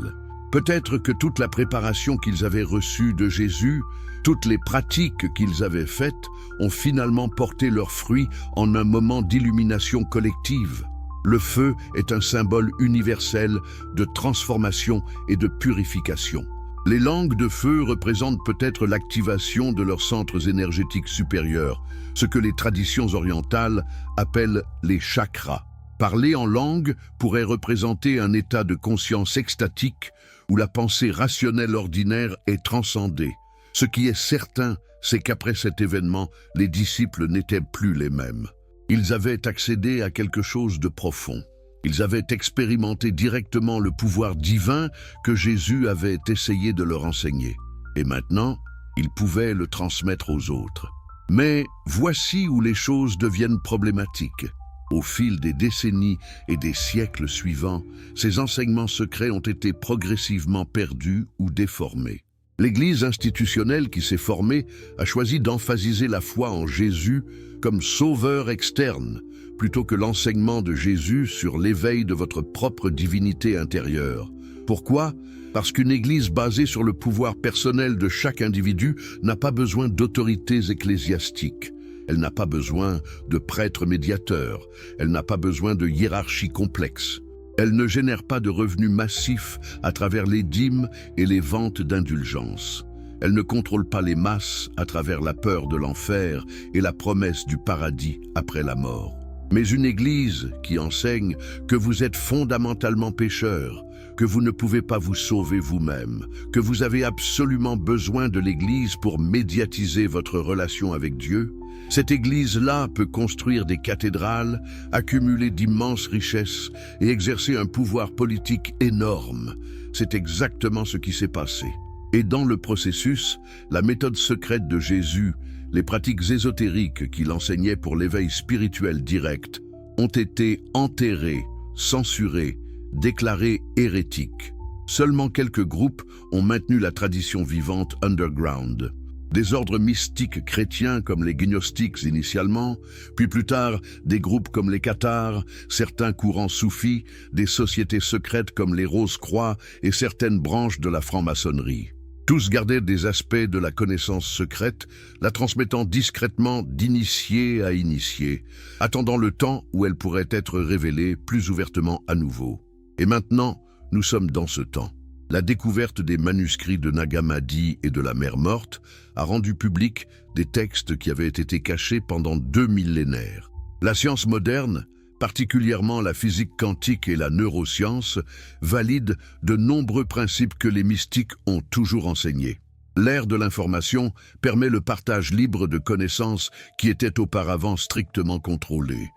Peut-être que toute la préparation qu'ils avaient reçue de Jésus, toutes les pratiques qu'ils avaient faites, ont finalement porté leurs fruits en un moment d'illumination collective. Le feu est un symbole universel de transformation et de purification. Les langues de feu représentent peut-être l'activation de leurs centres énergétiques supérieurs, ce que les traditions orientales appellent les chakras. Parler en langue pourrait représenter un état de conscience extatique où la pensée rationnelle ordinaire est transcendée. Ce qui est certain, c'est qu'après cet événement, les disciples n'étaient plus les mêmes. Ils avaient accédé à quelque chose de profond. Ils avaient expérimenté directement le pouvoir divin que Jésus avait essayé de leur enseigner. Et maintenant, ils pouvaient le transmettre aux autres. Mais voici où les choses deviennent problématiques. Au fil des décennies et des siècles suivants, ces enseignements secrets ont été progressivement perdus ou déformés. L'Église institutionnelle qui s'est formée a choisi d'emphasiser la foi en Jésus comme sauveur externe, plutôt que l'enseignement de Jésus sur l'éveil de votre propre divinité intérieure. Pourquoi? Parce qu'une Église basée sur le pouvoir personnel de chaque individu n'a pas besoin d'autorités ecclésiastiques. Elle n'a pas besoin de prêtres médiateurs. Elle n'a pas besoin de hiérarchie complexe. Elle ne génère pas de revenus massifs à travers les dîmes et les ventes d'indulgences. Elle ne contrôle pas les masses à travers la peur de l'enfer et la promesse du paradis après la mort. Mais une église qui enseigne que vous êtes fondamentalement pécheur, que vous ne pouvez pas vous sauver vous-même, que vous avez absolument besoin de l'église pour médiatiser votre relation avec Dieu, cette église-là peut construire des cathédrales, accumuler d'immenses richesses et exercer un pouvoir politique énorme. C'est exactement ce qui s'est passé. Et dans le processus, la méthode secrète de Jésus, les pratiques ésotériques qu'il enseignait pour l'éveil spirituel direct, ont été enterrées, censurées, déclarées hérétiques. Seulement quelques groupes ont maintenu la tradition vivante underground. Des ordres mystiques chrétiens comme les gnostiques initialement, puis plus tard des groupes comme les Cathars, certains courants soufis, des sociétés secrètes comme les Rose-Croix et certaines branches de la franc-maçonnerie. Tous gardaient des aspects de la connaissance secrète, la transmettant discrètement d'initié à initié, attendant le temps où elle pourrait être révélée plus ouvertement à nouveau. Et maintenant, nous sommes dans ce temps. La découverte des manuscrits de Nag Hammadi et de la Mer Morte a rendu public des textes qui avaient été cachés pendant 2 millénaires. La science moderne, particulièrement la physique quantique et la neuroscience, valide de nombreux principes que les mystiques ont toujours enseignés. L'ère de l'information permet le partage libre de connaissances qui étaient auparavant strictement contrôlées.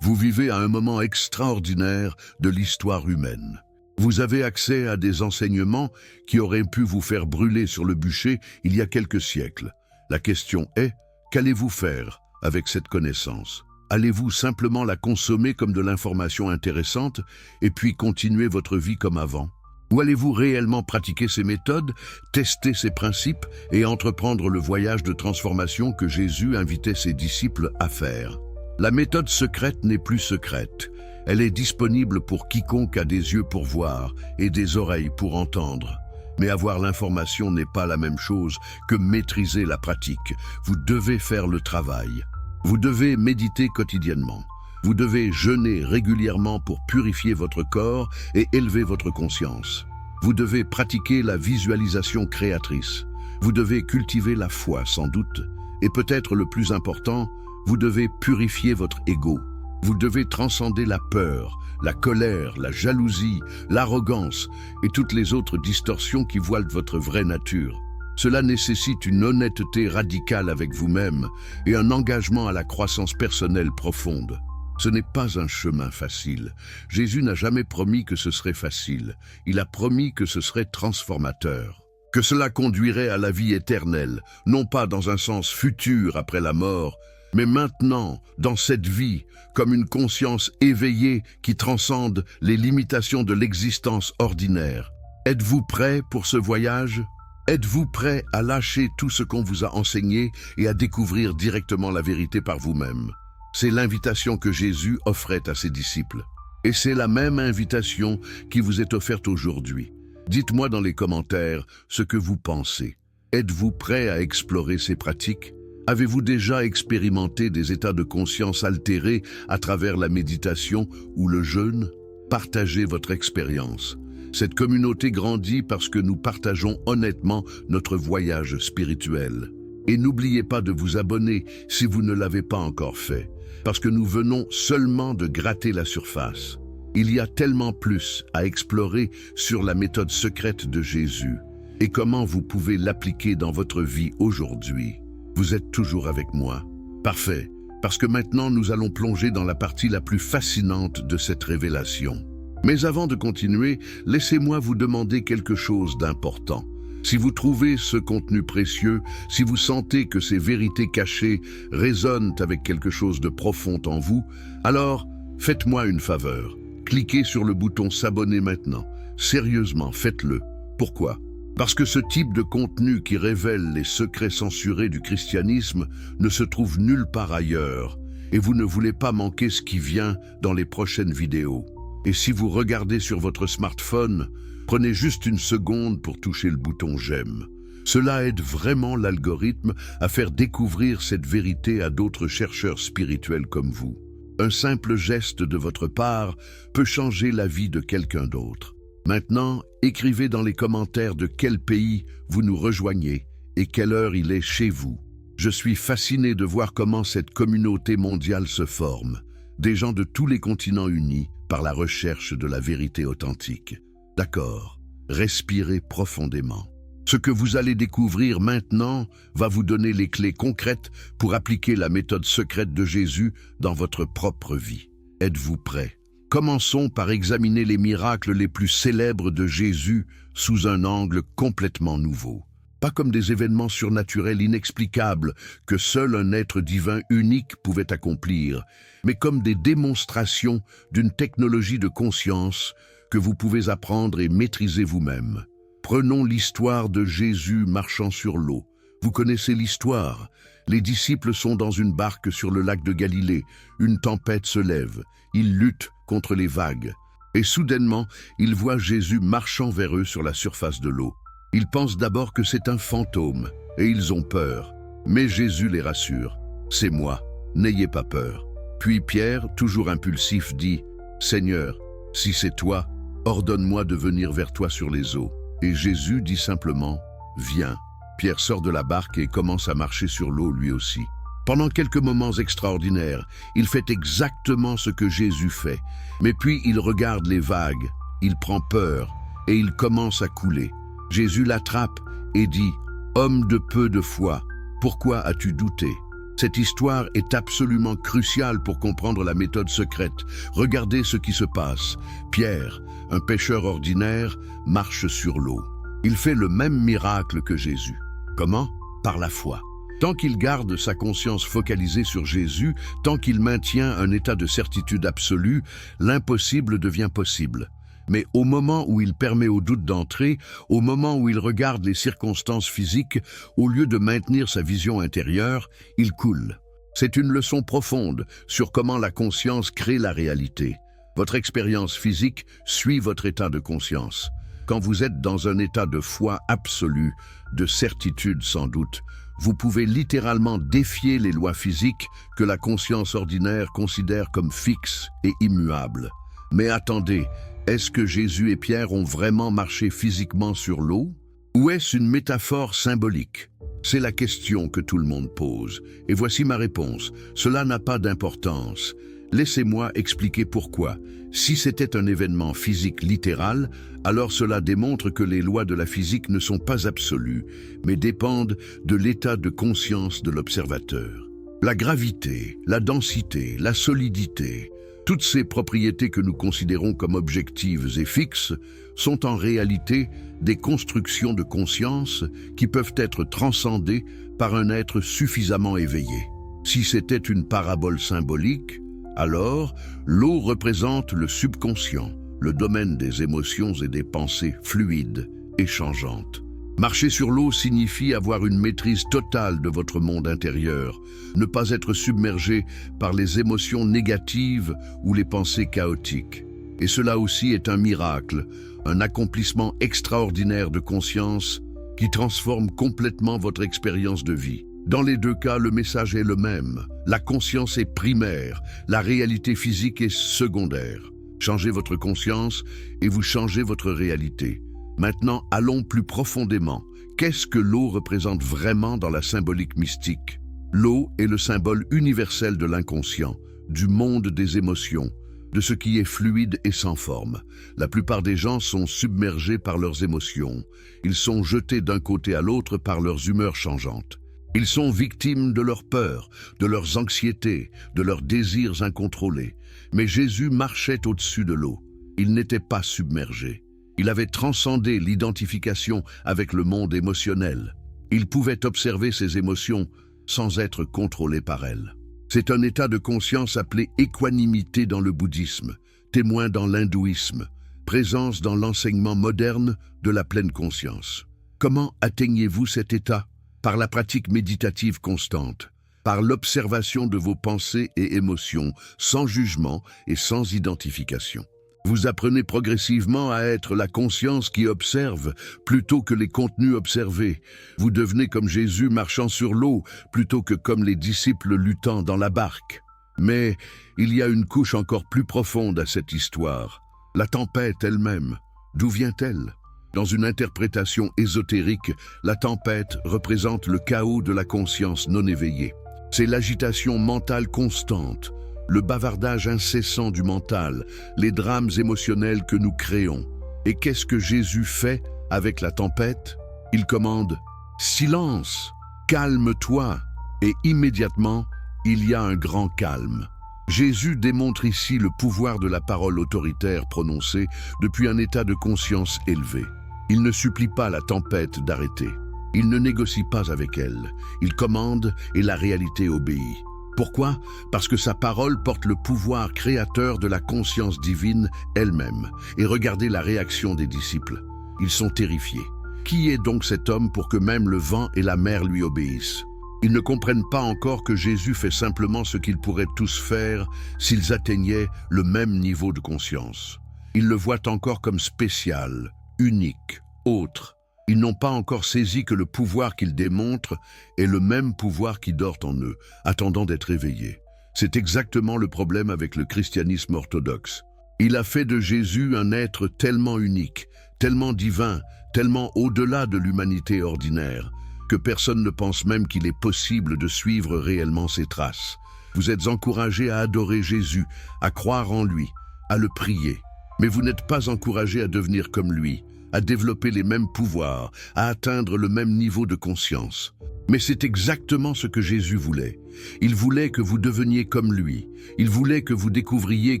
Vous vivez à un moment extraordinaire de l'histoire humaine. Vous avez accès à des enseignements qui auraient pu vous faire brûler sur le bûcher il y a quelques siècles. La question est, qu'allez-vous faire avec cette connaissance ? Allez-vous simplement la consommer comme de l'information intéressante et puis continuer votre vie comme avant ? Ou allez-vous réellement pratiquer ces méthodes, tester ces principes et entreprendre le voyage de transformation que Jésus invitait ses disciples à faire ? La méthode secrète n'est plus secrète. Elle est disponible pour quiconque a des yeux pour voir et des oreilles pour entendre. Mais avoir l'information n'est pas la même chose que maîtriser la pratique. Vous devez faire le travail. Vous devez méditer quotidiennement. Vous devez jeûner régulièrement pour purifier votre corps et élever votre conscience. Vous devez pratiquer la visualisation créatrice. Vous devez cultiver la foi, sans doute. Et peut-être le plus important, vous devez purifier votre ego. Vous devez transcender la peur, la colère, la jalousie, l'arrogance et toutes les autres distorsions qui voilent votre vraie nature. Cela nécessite une honnêteté radicale avec vous-même et un engagement à la croissance personnelle profonde. Ce n'est pas un chemin facile. Jésus n'a jamais promis que ce serait facile. Il a promis que ce serait transformateur. Que cela conduirait à la vie éternelle, non pas dans un sens futur après la mort, mais maintenant, dans cette vie, comme une conscience éveillée qui transcende les limitations de l'existence ordinaire. Êtes-vous prêt pour ce voyage ? Êtes-vous prêt à lâcher tout ce qu'on vous a enseigné et à découvrir directement la vérité par vous-même ? C'est l'invitation que Jésus offrait à ses disciples. Et c'est la même invitation qui vous est offerte aujourd'hui. Dites-moi dans les commentaires ce que vous pensez. Êtes-vous prêt à explorer ces pratiques ? Avez-vous déjà expérimenté des états de conscience altérés à travers la méditation ou le jeûne ? Partagez votre expérience. Cette communauté grandit parce que nous partageons honnêtement notre voyage spirituel. Et n'oubliez pas de vous abonner si vous ne l'avez pas encore fait, parce que nous venons seulement de gratter la surface. Il y a tellement plus à explorer sur la méthode secrète de Jésus et comment vous pouvez l'appliquer dans votre vie aujourd'hui. Vous êtes toujours avec moi. Parfait, parce que maintenant nous allons plonger dans la partie la plus fascinante de cette révélation. Mais avant de continuer, laissez-moi vous demander quelque chose d'important. Si vous trouvez ce contenu précieux, si vous sentez que ces vérités cachées résonnent avec quelque chose de profond en vous, alors faites-moi une faveur. Cliquez sur le bouton s'abonner maintenant. Sérieusement, faites-le. Pourquoi ? Parce que ce type de contenu qui révèle les secrets censurés du christianisme ne se trouve nulle part ailleurs, et vous ne voulez pas manquer ce qui vient dans les prochaines vidéos. Et si vous regardez sur votre smartphone, prenez juste une seconde pour toucher le bouton j'aime. Cela aide vraiment l'algorithme à faire découvrir cette vérité à d'autres chercheurs spirituels comme vous. Un simple geste de votre part peut changer la vie de quelqu'un d'autre. Maintenant, écrivez dans les commentaires de quel pays vous nous rejoignez et quelle heure il est chez vous. Je suis fasciné de voir comment cette communauté mondiale se forme, des gens de tous les continents unis par la recherche de la vérité authentique. D'accord, respirez profondément. Ce que vous allez découvrir maintenant va vous donner les clés concrètes pour appliquer la méthode secrète de Jésus dans votre propre vie. Êtes-vous prêts? Commençons par examiner les miracles les plus célèbres de Jésus sous un angle complètement nouveau. Pas comme des événements surnaturels inexplicables que seul un être divin unique pouvait accomplir, mais comme des démonstrations d'une technologie de conscience que vous pouvez apprendre et maîtriser vous-même. Prenons l'histoire de Jésus marchant sur l'eau. Vous connaissez l'histoire. Les disciples sont dans une barque sur le lac de Galilée. Une tempête se lève. Ils luttent contre les vagues. Et soudainement, ils voient Jésus marchant vers eux sur la surface de l'eau. Ils pensent d'abord que c'est un fantôme, et ils ont peur. Mais Jésus les rassure. « C'est moi, n'ayez pas peur. » Puis Pierre, toujours impulsif, dit « Seigneur, si c'est toi, ordonne-moi de venir vers toi sur les eaux. » Et Jésus dit simplement « Viens ». Pierre sort de la barque et commence à marcher sur l'eau lui aussi. Pendant quelques moments extraordinaires, il fait exactement ce que Jésus fait. Mais puis il regarde les vagues, il prend peur et il commence à couler. Jésus l'attrape et dit « Homme de peu de foi, pourquoi as-tu douté ?» Cette histoire est absolument cruciale pour comprendre la méthode secrète. Regardez ce qui se passe. Pierre, un pêcheur ordinaire, marche sur l'eau. Il fait le même miracle que Jésus. Comment? Par la foi. Tant qu'il garde sa conscience focalisée sur Jésus, tant qu'il maintient un état de certitude absolue, l'impossible devient possible. Mais au moment où il permet au doute d'entrer, au moment où il regarde les circonstances physiques, au lieu de maintenir sa vision intérieure, il coule. C'est une leçon profonde sur comment la conscience crée la réalité. Votre expérience physique suit votre état de conscience. Quand vous êtes dans un état de foi absolue, de certitude sans doute, vous pouvez littéralement défier les lois physiques que la conscience ordinaire considère comme fixes et immuables. Mais attendez, est-ce que Jésus et Pierre ont vraiment marché physiquement sur l'eau? Ou est-ce une métaphore symbolique? C'est la question que tout le monde pose. Et voici ma réponse. Cela n'a pas d'importance. Laissez-moi expliquer pourquoi. Si c'était un événement physique littéral, alors cela démontre que les lois de la physique ne sont pas absolues, mais dépendent de l'état de conscience de l'observateur. La gravité, la densité, la solidité, toutes ces propriétés que nous considérons comme objectives et fixes sont en réalité des constructions de conscience qui peuvent être transcendées par un être suffisamment éveillé. Si c'était une parabole symbolique, alors l'eau représente le subconscient, le domaine des émotions et des pensées fluides et changeantes. Marcher sur l'eau signifie avoir une maîtrise totale de votre monde intérieur, ne pas être submergé par les émotions négatives ou les pensées chaotiques. Et cela aussi est un miracle, un accomplissement extraordinaire de conscience qui transforme complètement votre expérience de vie. Dans les deux cas, le message est le même. La conscience est primaire, la réalité physique est secondaire. Changez votre conscience et vous changez votre réalité. Maintenant, allons plus profondément. Qu'est-ce que l'eau représente vraiment dans la symbolique mystique? L'eau est le symbole universel de l'inconscient, du monde des émotions, de ce qui est fluide et sans forme. La plupart des gens sont submergés par leurs émotions. Ils sont jetés d'un côté à l'autre par leurs humeurs changeantes. Ils sont victimes de leurs peurs, de leurs anxiétés, de leurs désirs incontrôlés. Mais Jésus marchait au-dessus de l'eau. Il n'était pas submergé. Il avait transcendé l'identification avec le monde émotionnel. Il pouvait observer ses émotions sans être contrôlé par elles. C'est un état de conscience appelé équanimité dans le bouddhisme, témoin dans l'hindouisme, présence dans l'enseignement moderne de la pleine conscience. Comment atteignez-vous cet état? Par la pratique méditative constante, par l'observation de vos pensées et émotions, sans jugement et sans identification. Vous apprenez progressivement à être la conscience qui observe plutôt que les contenus observés. Vous devenez comme Jésus marchant sur l'eau plutôt que comme les disciples luttant dans la barque. Mais il y a une couche encore plus profonde à cette histoire. La tempête elle-même, d'où vient-elle? Dans une interprétation ésotérique, la tempête représente le chaos de la conscience non éveillée. C'est l'agitation mentale constante, le bavardage incessant du mental, les drames émotionnels que nous créons. Et qu'est-ce que Jésus fait avec la tempête? Il commande « Silence, calme-toi » et immédiatement, il y a un grand calme. Jésus démontre ici le pouvoir de la parole autoritaire prononcée depuis un état de conscience élevé. Il ne supplie pas la tempête d'arrêter. Il ne négocie pas avec elle. Il commande et la réalité obéit. Pourquoi? Parce que sa parole porte le pouvoir créateur de la conscience divine elle-même. Et regardez la réaction des disciples. Ils sont terrifiés. Qui est donc cet homme pour que même le vent et la mer lui obéissent? Ils ne comprennent pas encore que Jésus fait simplement ce qu'ils pourraient tous faire s'ils atteignaient le même niveau de conscience. Ils le voient encore comme spécial, unique, autre. Ils n'ont pas encore saisi que le pouvoir qu'ils démontrent est le même pouvoir qui dort en eux, attendant d'être éveillé. C'est exactement le problème avec le christianisme orthodoxe. Il a fait de Jésus un être tellement unique, tellement divin, tellement au-delà de l'humanité ordinaire, que personne ne pense même qu'il est possible de suivre réellement ses traces. Vous êtes encouragés à adorer Jésus, à croire en lui, à le prier. Mais vous n'êtes pas encouragés à devenir comme lui, à développer les mêmes pouvoirs, à atteindre le même niveau de conscience. Mais c'est exactement ce que Jésus voulait. Il voulait que vous deveniez comme lui. Il voulait que vous découvriez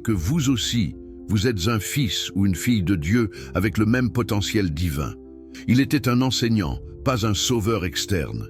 que vous aussi, vous êtes un fils ou une fille de Dieu avec le même potentiel divin. Il était un enseignant, pas un sauveur externe.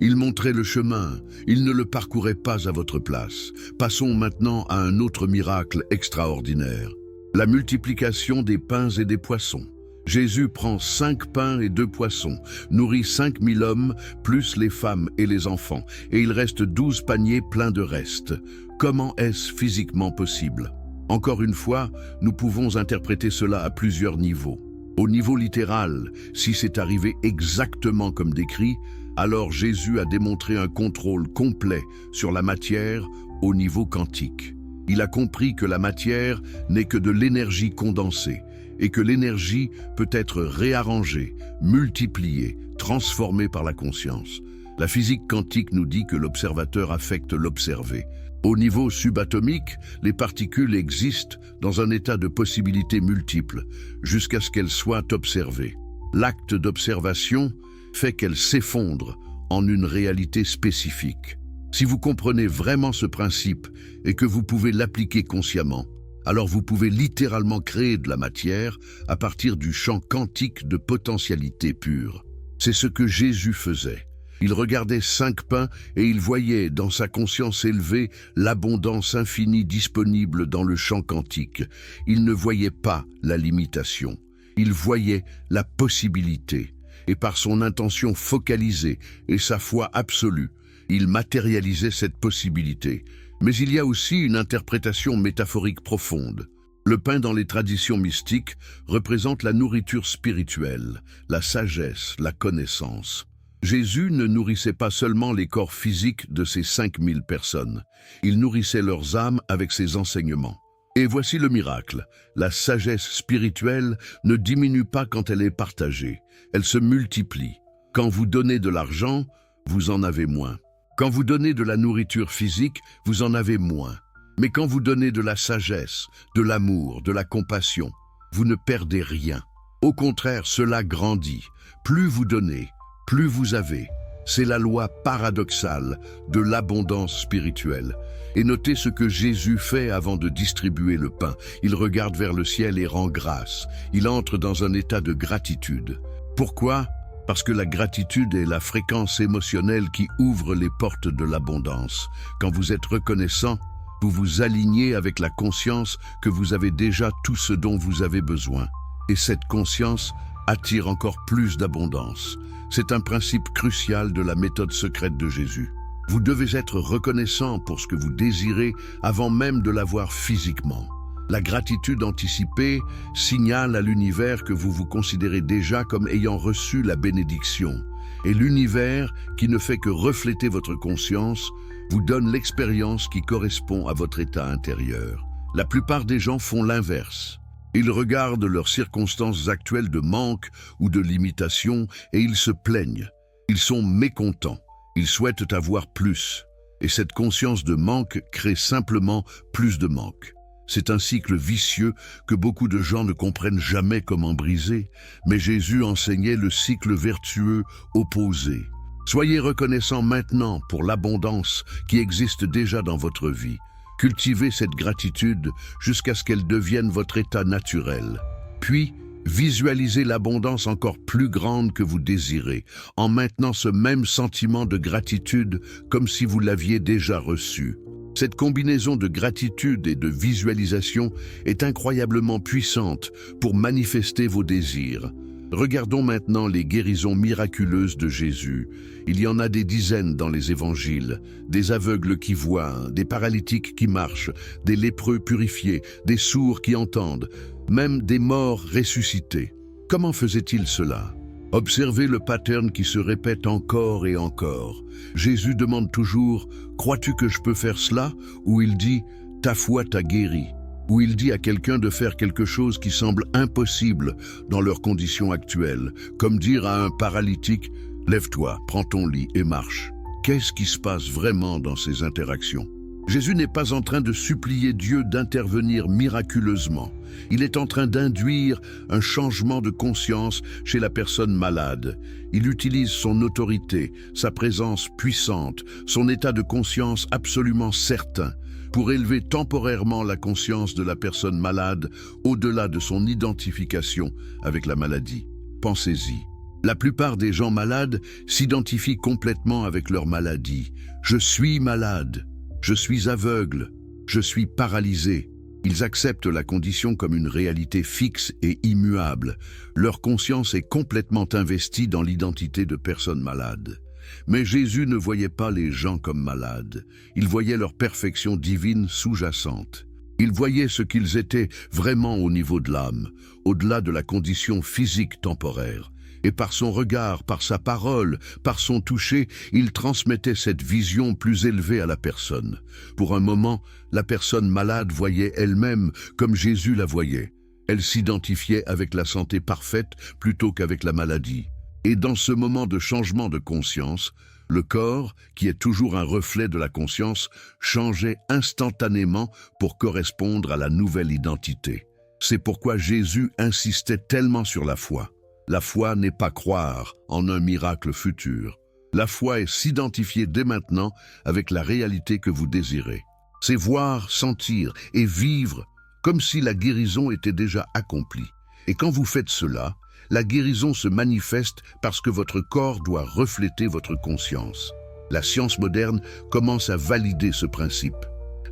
Il montrait le chemin, il ne le parcourait pas à votre place. Passons maintenant à un autre miracle extraordinaire. La multiplication des pains et des poissons. Jésus prend 5 pains et 2 poissons, nourrit 5000 hommes, plus les femmes et les enfants, et il reste 12 paniers pleins de restes. Comment est-ce physiquement possible? Encore une fois, nous pouvons interpréter cela à plusieurs niveaux. Au niveau littéral, si c'est arrivé exactement comme décrit, alors Jésus a démontré un contrôle complet sur la matière au niveau quantique. Il a compris que la matière n'est que de l'énergie condensée et que l'énergie peut être réarrangée, multipliée, transformée par la conscience. La physique quantique nous dit que l'observateur affecte l'observé. Au niveau subatomique, les particules existent dans un état de possibilités multiples, jusqu'à ce qu'elles soient observées. L'acte d'observation fait qu'elles s'effondrent en une réalité spécifique. Si vous comprenez vraiment ce principe et que vous pouvez l'appliquer consciemment, alors vous pouvez littéralement créer de la matière à partir du champ quantique de potentialité pure. C'est ce que Jésus faisait. Il regardait 5 pains et il voyait dans sa conscience élevée l'abondance infinie disponible dans le champ quantique. Il ne voyait pas la limitation. Il voyait la possibilité. Et par son intention focalisée et sa foi absolue, il matérialisait cette possibilité. Mais il y a aussi une interprétation métaphorique profonde. Le pain dans les traditions mystiques représente la nourriture spirituelle, la sagesse, la connaissance. Jésus ne nourrissait pas seulement les corps physiques de ces 5000 personnes, il nourrissait leurs âmes avec ses enseignements. Et voici le miracle, la sagesse spirituelle ne diminue pas quand elle est partagée, elle se multiplie. Quand vous donnez de l'argent, vous en avez moins. Quand vous donnez de la nourriture physique, vous en avez moins. Mais quand vous donnez de la sagesse, de l'amour, de la compassion, vous ne perdez rien. Au contraire, cela grandit. Plus vous donnez, plus vous avez. C'est la loi paradoxale de l'abondance spirituelle. Et notez ce que Jésus fait avant de distribuer le pain. Il regarde vers le ciel et rend grâce. Il entre dans un état de gratitude. Pourquoi? Parce que la gratitude est la fréquence émotionnelle qui ouvre les portes de l'abondance. Quand vous êtes reconnaissant, vous vous alignez avec la conscience que vous avez déjà tout ce dont vous avez besoin. Et cette conscience attire encore plus d'abondance. C'est un principe crucial de la méthode secrète de Jésus. Vous devez être reconnaissant pour ce que vous désirez avant même de l'avoir physiquement. La gratitude anticipée signale à l'univers que vous vous considérez déjà comme ayant reçu la bénédiction. Et l'univers, qui ne fait que refléter votre conscience, vous donne l'expérience qui correspond à votre état intérieur. La plupart des gens font l'inverse. Ils regardent leurs circonstances actuelles de manque ou de limitation et ils se plaignent. Ils sont mécontents. Ils souhaitent avoir plus. Et cette conscience de manque crée simplement plus de manque. C'est un cycle vicieux que beaucoup de gens ne comprennent jamais comment briser, mais Jésus enseignait le cycle vertueux opposé. Soyez reconnaissants maintenant pour l'abondance qui existe déjà dans votre vie. Cultivez cette gratitude jusqu'à ce qu'elle devienne votre état naturel. Puis, visualisez l'abondance encore plus grande que vous désirez, en maintenant ce même sentiment de gratitude comme si vous l'aviez déjà reçu. Cette combinaison de gratitude et de visualisation est incroyablement puissante pour manifester vos désirs. Regardons maintenant les guérisons miraculeuses de Jésus. Il y en a des dizaines dans les évangiles. Des aveugles qui voient, des paralytiques qui marchent, des lépreux purifiés, des sourds qui entendent, même des morts ressuscités. Comment faisait-il cela? Observez le pattern qui se répète encore et encore. Jésus demande toujours « Crois-tu que je peux faire cela ?» ou il dit « Ta foi t'a guéri » ou il dit à quelqu'un de faire quelque chose qui semble impossible dans leurs conditions actuelles, comme dire à un paralytique « Lève-toi, prends ton lit et marche ». Qu'est-ce qui se passe vraiment dans ces interactions? Jésus n'est pas en train de supplier Dieu d'intervenir miraculeusement. Il est en train d'induire un changement de conscience chez la personne malade. Il utilise son autorité, sa présence puissante, son état de conscience absolument certain, pour élever temporairement la conscience de la personne malade au-delà de son identification avec la maladie. Pensez-y. La plupart des gens malades s'identifient complètement avec leur maladie. Je suis malade. Je suis aveugle, je suis paralysé. Ils acceptent la condition comme une réalité fixe et immuable. Leur conscience est complètement investie dans l'identité de personnes malades. Mais Jésus ne voyait pas les gens comme malades. Il voyait leur perfection divine sous-jacente. Il voyait ce qu'ils étaient vraiment au niveau de l'âme, au-delà de la condition physique temporaire. Et par son regard, par sa parole, par son toucher, il transmettait cette vision plus élevée à la personne. Pour un moment, la personne malade voyait elle-même comme Jésus la voyait. Elle s'identifiait avec la santé parfaite plutôt qu'avec la maladie. Et dans ce moment de changement de conscience, le corps, qui est toujours un reflet de la conscience, changeait instantanément pour correspondre à la nouvelle identité. C'est pourquoi Jésus insistait tellement sur la foi. La foi n'est pas croire en un miracle futur. La foi est s'identifier dès maintenant avec la réalité que vous désirez. C'est voir, sentir et vivre comme si la guérison était déjà accomplie. Et quand vous faites cela, la guérison se manifeste parce que votre corps doit refléter votre conscience. La science moderne commence à valider ce principe.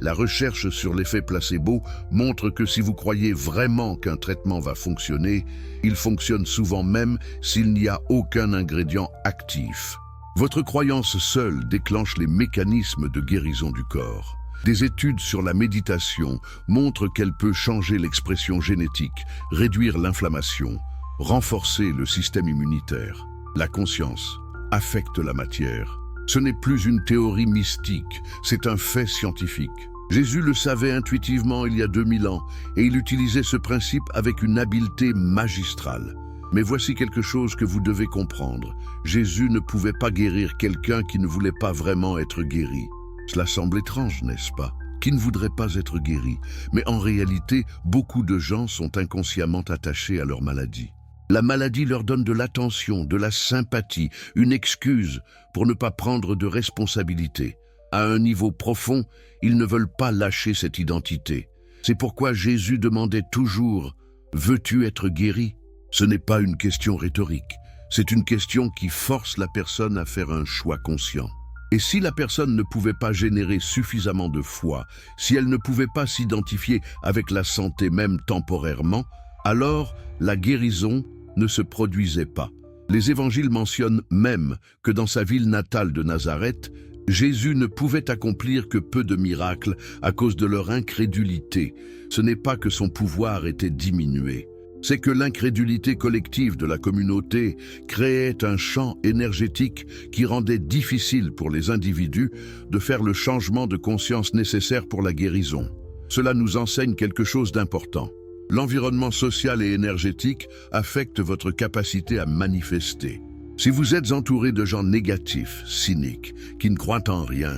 La recherche sur l'effet placebo montre que si vous croyez vraiment qu'un traitement va fonctionner, il fonctionne souvent même s'il n'y a aucun ingrédient actif. Votre croyance seule déclenche les mécanismes de guérison du corps. Des études sur la méditation montrent qu'elle peut changer l'expression génétique, réduire l'inflammation, renforcer le système immunitaire. La conscience affecte la matière. Ce n'est plus une théorie mystique, c'est un fait scientifique. Jésus le savait intuitivement il y a 2000 ans et il utilisait ce principe avec une habileté magistrale. Mais voici quelque chose que vous devez comprendre. Jésus ne pouvait pas guérir quelqu'un qui ne voulait pas vraiment être guéri. Cela semble étrange, n'est-ce pas? Qui ne voudrait pas être guéri? Mais en réalité, beaucoup de gens sont inconsciemment attachés à leur maladie. La maladie leur donne de l'attention, de la sympathie, une excuse pour ne pas prendre de responsabilité. À un niveau profond, ils ne veulent pas lâcher cette identité. C'est pourquoi Jésus demandait toujours « Veux-tu être guéri ?» Ce n'est pas une question rhétorique, c'est une question qui force la personne à faire un choix conscient. Et si la personne ne pouvait pas générer suffisamment de foi, si elle ne pouvait pas s'identifier avec la santé même temporairement, alors la guérison ne se produisait pas. Les évangiles mentionnent même que dans sa ville natale de Nazareth, Jésus ne pouvait accomplir que peu de miracles à cause de leur incrédulité. Ce n'est pas que son pouvoir était diminué. C'est que l'incrédulité collective de la communauté créait un champ énergétique qui rendait difficile pour les individus de faire le changement de conscience nécessaire pour la guérison. Cela nous enseigne quelque chose d'important. L'environnement social et énergétique affecte votre capacité à manifester. Si vous êtes entouré de gens négatifs, cyniques, qui ne croient en rien,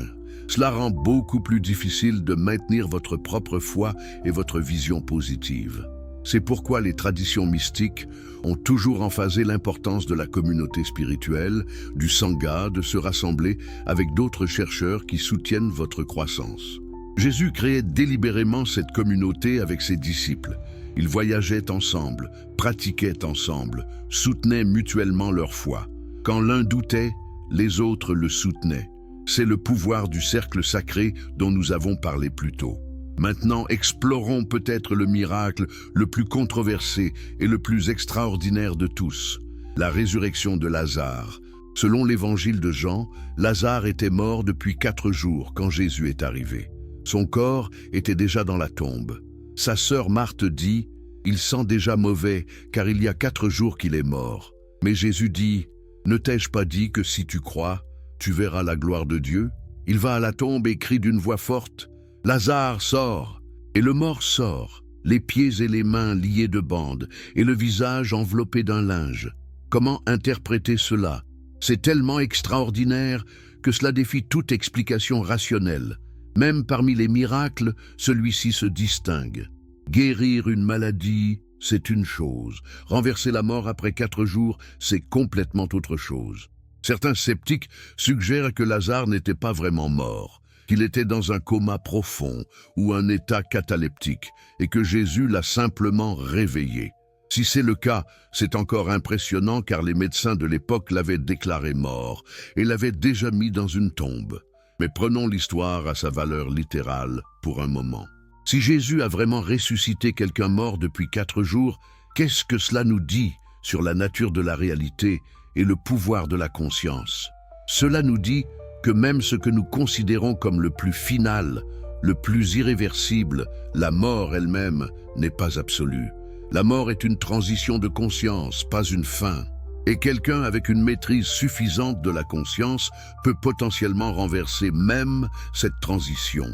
cela rend beaucoup plus difficile de maintenir votre propre foi et votre vision positive. C'est pourquoi les traditions mystiques ont toujours emphasé l'importance de la communauté spirituelle, du sangha, de se rassembler avec d'autres chercheurs qui soutiennent votre croissance. Jésus créait délibérément cette communauté avec ses disciples. Ils voyageaient ensemble, pratiquaient ensemble, soutenaient mutuellement leur foi. Quand l'un doutait, les autres le soutenaient. C'est le pouvoir du cercle sacré dont nous avons parlé plus tôt. Maintenant, explorons peut-être le miracle le plus controversé et le plus extraordinaire de tous, la résurrection de Lazare. Selon l'évangile de Jean, Lazare était mort depuis 4 jours quand Jésus est arrivé. Son corps était déjà dans la tombe. Sa sœur Marthe dit « Il sent déjà mauvais, car il y a 4 jours qu'il est mort. » Mais Jésus dit « Ne t'ai-je pas dit que si tu crois, tu verras la gloire de Dieu ?» Il va à la tombe et crie d'une voix forte « Lazare, sort !» Et le mort sort, les pieds et les mains liés de bandes, et le visage enveloppé d'un linge. Comment interpréter cela? C'est tellement extraordinaire que cela défie toute explication rationnelle. Même parmi les miracles, celui-ci se distingue. Guérir une maladie, c'est une chose. Renverser la mort après 4 jours, c'est complètement autre chose. Certains sceptiques suggèrent que Lazare n'était pas vraiment mort, qu'il était dans un coma profond ou un état cataleptique, et que Jésus l'a simplement réveillé. Si c'est le cas, c'est encore impressionnant car les médecins de l'époque l'avaient déclaré mort et l'avaient déjà mis dans une tombe. Mais prenons l'histoire à sa valeur littérale pour un moment. Si Jésus a vraiment ressuscité quelqu'un mort depuis 4 jours, qu'est-ce que cela nous dit sur la nature de la réalité et le pouvoir de la conscience? Cela nous dit que même ce que nous considérons comme le plus final, le plus irréversible, la mort elle-même, n'est pas absolue. La mort est une transition de conscience, pas une fin. Et quelqu'un avec une maîtrise suffisante de la conscience peut potentiellement renverser même cette transition.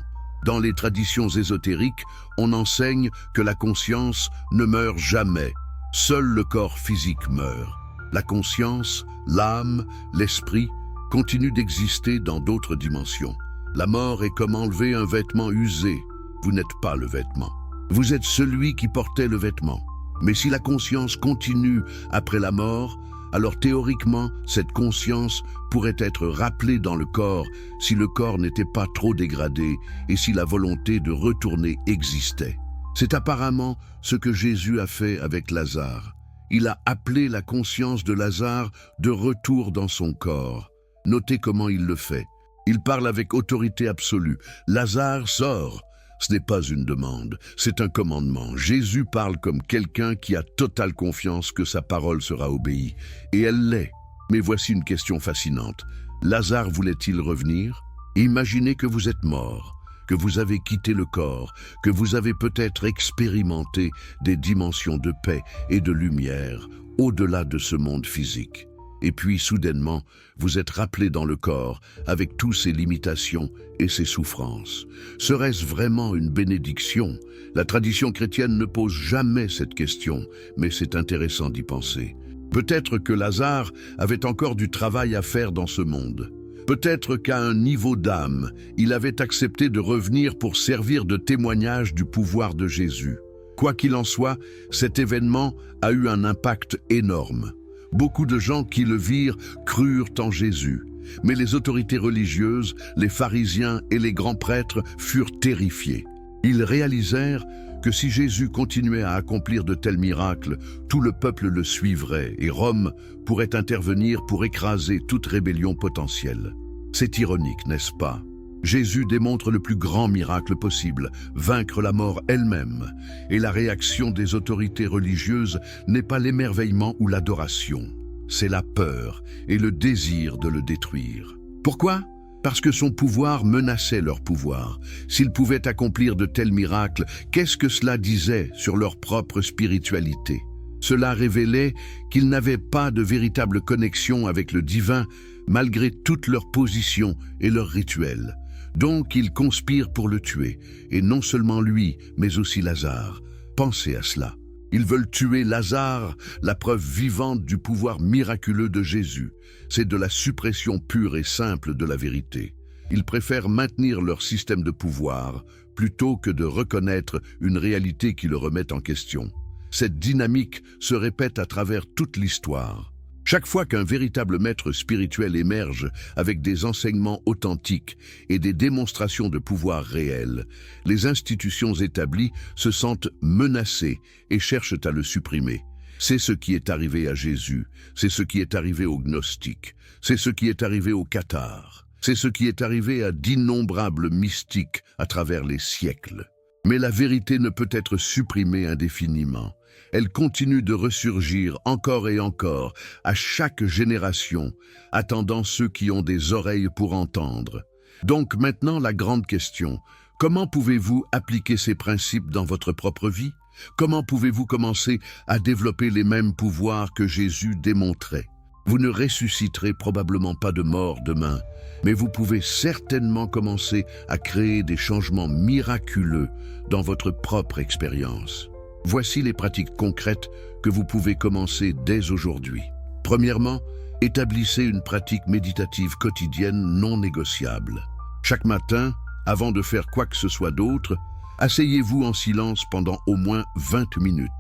Dans les traditions ésotériques, on enseigne que la conscience ne meurt jamais. Seul le corps physique meurt. La conscience, l'âme, l'esprit continuent d'exister dans d'autres dimensions. La mort est comme enlever un vêtement usé. Vous n'êtes pas le vêtement. Vous êtes celui qui portait le vêtement. Mais si la conscience continue après la mort, alors théoriquement, cette conscience pourrait être rappelée dans le corps si le corps n'était pas trop dégradé et si la volonté de retourner existait. C'est apparemment ce que Jésus a fait avec Lazare. Il a appelé la conscience de Lazare de retour dans son corps. Notez comment il le fait. Il parle avec autorité absolue. Lazare, sort. Ce n'est pas une demande, c'est un commandement. Jésus parle comme quelqu'un qui a totale confiance que sa parole sera obéie. Et elle l'est. Mais voici une question fascinante. Lazare voulait-il revenir? Imaginez que vous êtes mort, que vous avez quitté le corps, que vous avez peut-être expérimenté des dimensions de paix et de lumière au-delà de ce monde physique. Et puis, soudainement, vous êtes rappelé dans le corps avec toutes ses limitations et ses souffrances. Serait-ce vraiment une bénédiction? La tradition chrétienne ne pose jamais cette question, mais c'est intéressant d'y penser. Peut-être que Lazare avait encore du travail à faire dans ce monde. Peut-être qu'à un niveau d'âme, il avait accepté de revenir pour servir de témoignage du pouvoir de Jésus. Quoi qu'il en soit, cet événement a eu un impact énorme. Beaucoup de gens qui le virent crurent en Jésus, mais les autorités religieuses, les pharisiens et les grands prêtres furent terrifiés. Ils réalisèrent que si Jésus continuait à accomplir de tels miracles, tout le peuple le suivrait et Rome pourrait intervenir pour écraser toute rébellion potentielle. C'est ironique, n'est-ce pas? Jésus démontre le plus grand miracle possible, vaincre la mort elle-même. Et la réaction des autorités religieuses n'est pas l'émerveillement ou l'adoration. C'est la peur et le désir de le détruire. Pourquoi? Parce que son pouvoir menaçait leur pouvoir. S'ils pouvaient accomplir de tels miracles, qu'est-ce que cela disait sur leur propre spiritualité? Cela révélait qu'ils n'avaient pas de véritable connexion avec le divin malgré toute leur position et leurs rituels. Donc ils conspirent pour le tuer, et non seulement lui, mais aussi Lazare. Pensez à cela. Ils veulent tuer Lazare, la preuve vivante du pouvoir miraculeux de Jésus. C'est de la suppression pure et simple de la vérité. Ils préfèrent maintenir leur système de pouvoir plutôt que de reconnaître une réalité qui le remet en question. Cette dynamique se répète à travers toute l'histoire. Chaque fois qu'un véritable maître spirituel émerge avec des enseignements authentiques et des démonstrations de pouvoir réel, les institutions établies se sentent menacées et cherchent à le supprimer. C'est ce qui est arrivé à Jésus, c'est ce qui est arrivé aux gnostiques, c'est ce qui est arrivé aux cathares, c'est ce qui est arrivé à d'innombrables mystiques à travers les siècles. Mais la vérité ne peut être supprimée indéfiniment. Elle continue de ressurgir encore et encore, à chaque génération, attendant ceux qui ont des oreilles pour entendre. Donc maintenant la grande question, comment pouvez-vous appliquer ces principes dans votre propre vie? Comment pouvez-vous commencer à développer les mêmes pouvoirs que Jésus démontrait? Vous ne ressusciterez probablement pas de mort demain, mais vous pouvez certainement commencer à créer des changements miraculeux dans votre propre expérience. Voici les pratiques concrètes que vous pouvez commencer dès aujourd'hui. Premièrement, établissez une pratique méditative quotidienne non négociable. Chaque matin, avant de faire quoi que ce soit d'autre, asseyez-vous en silence pendant au moins 20 minutes.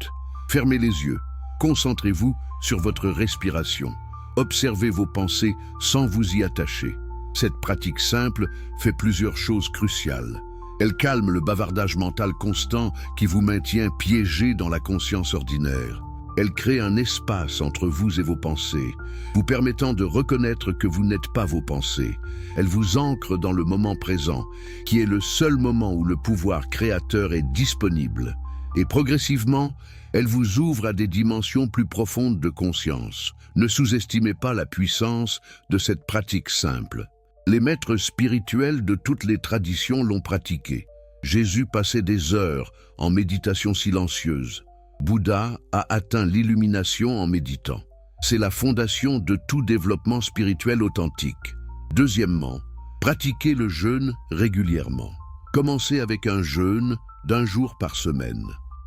Fermez les yeux, concentrez-vous sur votre respiration. Observez vos pensées sans vous y attacher. Cette pratique simple fait plusieurs choses cruciales. Elle calme le bavardage mental constant qui vous maintient piégé dans la conscience ordinaire. Elle crée un espace entre vous et vos pensées, vous permettant de reconnaître que vous n'êtes pas vos pensées. Elle vous ancre dans le moment présent, qui est le seul moment où le pouvoir créateur est disponible. Et progressivement, elle vous ouvre à des dimensions plus profondes de conscience. Ne sous-estimez pas la puissance de cette pratique simple. Les maîtres spirituels de toutes les traditions l'ont pratiquée. Jésus passait des heures en méditation silencieuse. Bouddha a atteint l'illumination en méditant. C'est la fondation de tout développement spirituel authentique. Deuxièmement, pratiquez le jeûne régulièrement. Commencez avec un jeûne d'1 jour par semaine.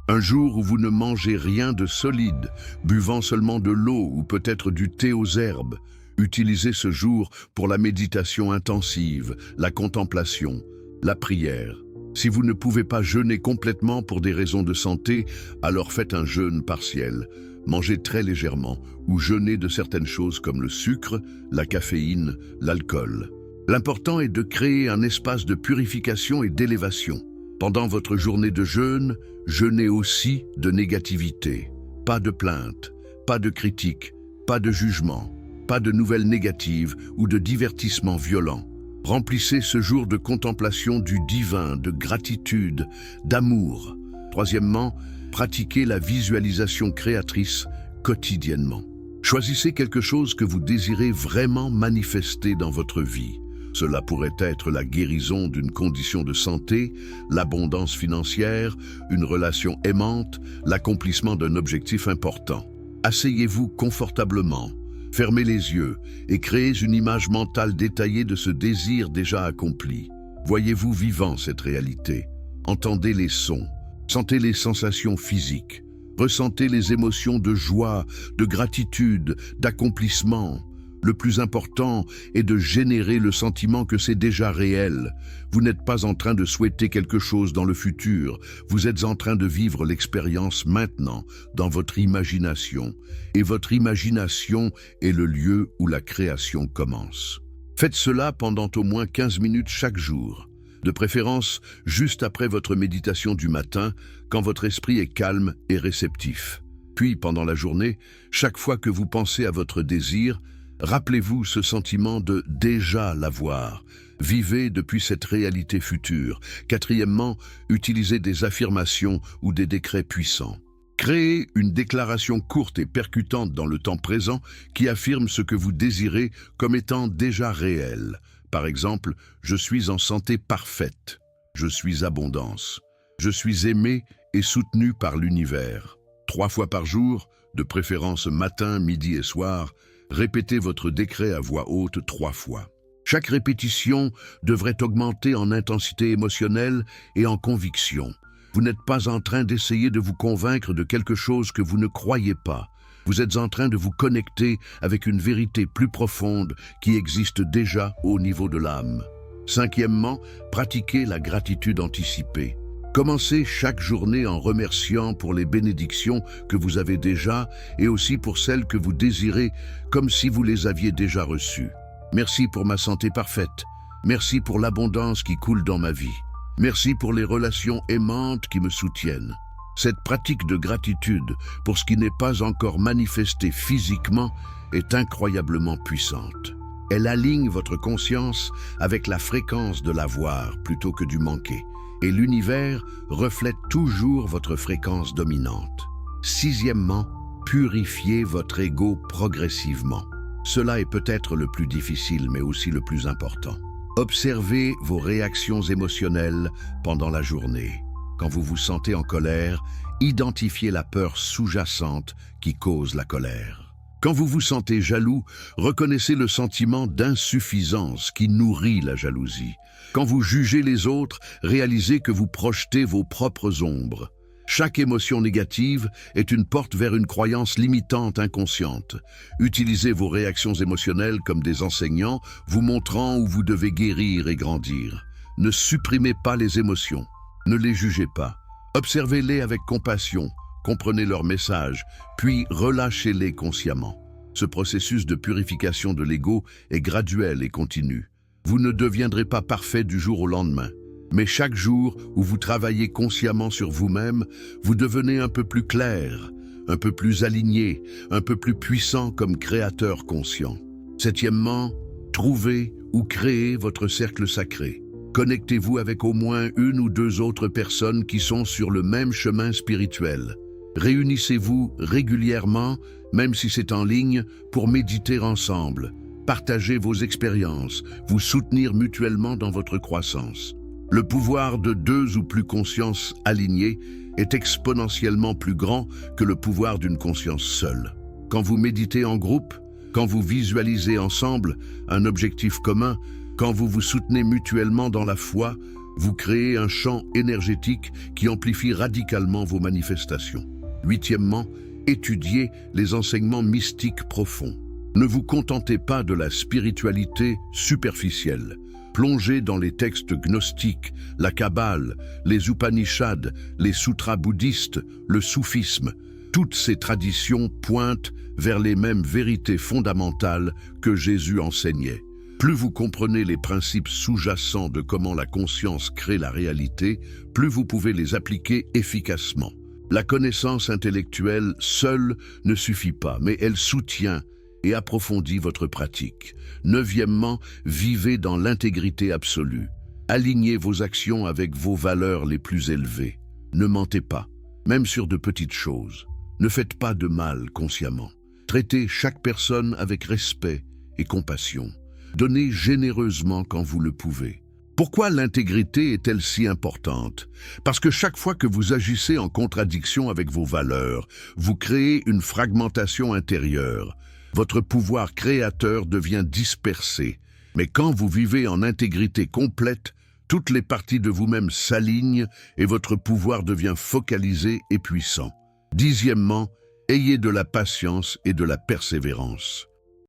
Un jour où vous ne mangez rien de solide, buvant seulement de l'eau ou peut-être du thé aux herbes. Utilisez ce jour pour la méditation intensive, la contemplation, la prière. Si vous ne pouvez pas jeûner complètement pour des raisons de santé, alors faites un jeûne partiel. Mangez très légèrement ou jeûnez de certaines choses comme le sucre, la caféine, l'alcool. L'important est de créer un espace de purification et d'élévation. Pendant votre journée de jeûne, jeûnez aussi de négativité. Pas de plainte, pas de critique, pas de jugement. Pas de nouvelles négatives ou de divertissements violents. Remplissez ce jour de contemplation du divin, de gratitude, d'amour. Troisièmement, pratiquez la visualisation créatrice quotidiennement. Choisissez quelque chose que vous désirez vraiment manifester dans votre vie. Cela pourrait être la guérison d'une condition de santé, l'abondance financière, une relation aimante, l'accomplissement d'un objectif important. Asseyez-vous confortablement. Fermez les yeux et créez une image mentale détaillée de ce désir déjà accompli. Voyez-vous vivant cette réalité. Entendez les sons, sentez les sensations physiques, ressentez les émotions de joie, de gratitude, d'accomplissement. Le plus important est de générer le sentiment que c'est déjà réel. Vous n'êtes pas en train de souhaiter quelque chose dans le futur, vous êtes en train de vivre l'expérience maintenant, dans votre imagination. Et votre imagination est le lieu où la création commence. Faites cela pendant au moins 15 minutes chaque jour. De préférence, juste après votre méditation du matin, quand votre esprit est calme et réceptif. Puis, pendant la journée, chaque fois que vous pensez à votre désir, rappelez-vous ce sentiment de déjà l'avoir. Vivez depuis cette réalité future. Quatrièmement, utilisez des affirmations ou des décrets puissants. Créez une déclaration courte et percutante dans le temps présent qui affirme ce que vous désirez comme étant déjà réel. Par exemple, je suis en santé parfaite. Je suis abondance. Je suis aimé et soutenu par l'univers. 3 fois par jour, de préférence matin, midi et soir, répétez votre décret à voix haute 3 fois. Chaque répétition devrait augmenter en intensité émotionnelle et en conviction. Vous n'êtes pas en train d'essayer de vous convaincre de quelque chose que vous ne croyez pas. Vous êtes en train de vous connecter avec une vérité plus profonde qui existe déjà au niveau de l'âme. 5e, pratiquez la gratitude anticipée. Commencez chaque journée en remerciant pour les bénédictions que vous avez déjà et aussi pour celles que vous désirez, comme si vous les aviez déjà reçues. Merci pour ma santé parfaite. Merci pour l'abondance qui coule dans ma vie. Merci pour les relations aimantes qui me soutiennent. Cette pratique de gratitude pour ce qui n'est pas encore manifesté physiquement est incroyablement puissante. Elle aligne votre conscience avec la fréquence de l'avoir plutôt que du manquer. Et l'univers reflète toujours votre fréquence dominante. 6e, purifiez votre ego progressivement. Cela est peut-être le plus difficile, mais aussi le plus important. Observez vos réactions émotionnelles pendant la journée. Quand vous vous sentez en colère, identifiez la peur sous-jacente qui cause la colère. Quand vous vous sentez jaloux, reconnaissez le sentiment d'insuffisance qui nourrit la jalousie. Quand vous jugez les autres, réalisez que vous projetez vos propres ombres. Chaque émotion négative est une porte vers une croyance limitante inconsciente. Utilisez vos réactions émotionnelles comme des enseignants, vous montrant où vous devez guérir et grandir. Ne supprimez pas les émotions, ne les jugez pas. Observez-les avec compassion, comprenez leurs messages, puis relâchez-les consciemment. Ce processus de purification de l'ego est graduel et continu. Vous ne deviendrez pas parfait du jour au lendemain. Mais chaque jour où vous travaillez consciemment sur vous-même, vous devenez un peu plus clair, un peu plus aligné, un peu plus puissant comme créateur conscient. 7e, trouvez ou créez votre cercle sacré. Connectez-vous avec au moins 1 ou 2 autres personnes qui sont sur le même chemin spirituel. Réunissez-vous régulièrement, même si c'est en ligne, pour méditer ensemble. Partagez vos expériences, vous soutenir mutuellement dans votre croissance. Le pouvoir de 2 ou plus consciences alignées est exponentiellement plus grand que le pouvoir d'une conscience seule. Quand vous méditez en groupe, quand vous visualisez ensemble un objectif commun, quand vous vous soutenez mutuellement dans la foi, vous créez un champ énergétique qui amplifie radicalement vos manifestations. 8e, étudiez les enseignements mystiques profonds. Ne vous contentez pas de la spiritualité superficielle. Plongez dans les textes gnostiques, la Kabbale, les Upanishads, les sutras bouddhistes, le soufisme. Toutes ces traditions pointent vers les mêmes vérités fondamentales que Jésus enseignait. Plus vous comprenez les principes sous-jacents de comment la conscience crée la réalité, plus vous pouvez les appliquer efficacement. La connaissance intellectuelle seule ne suffit pas, mais elle soutient et approfondit votre pratique. 9e, vivez dans l'intégrité absolue. Alignez vos actions avec vos valeurs les plus élevées. Ne mentez pas, même sur de petites choses. Ne faites pas de mal consciemment. Traitez chaque personne avec respect et compassion. Donnez généreusement quand vous le pouvez. Pourquoi l'intégrité est-elle si importante? Parce que chaque fois que vous agissez en contradiction avec vos valeurs, vous créez une fragmentation intérieure. Votre pouvoir créateur devient dispersé. Mais quand vous vivez en intégrité complète, toutes les parties de vous-même s'alignent et votre pouvoir devient focalisé et puissant. 10e, ayez de la patience et de la persévérance.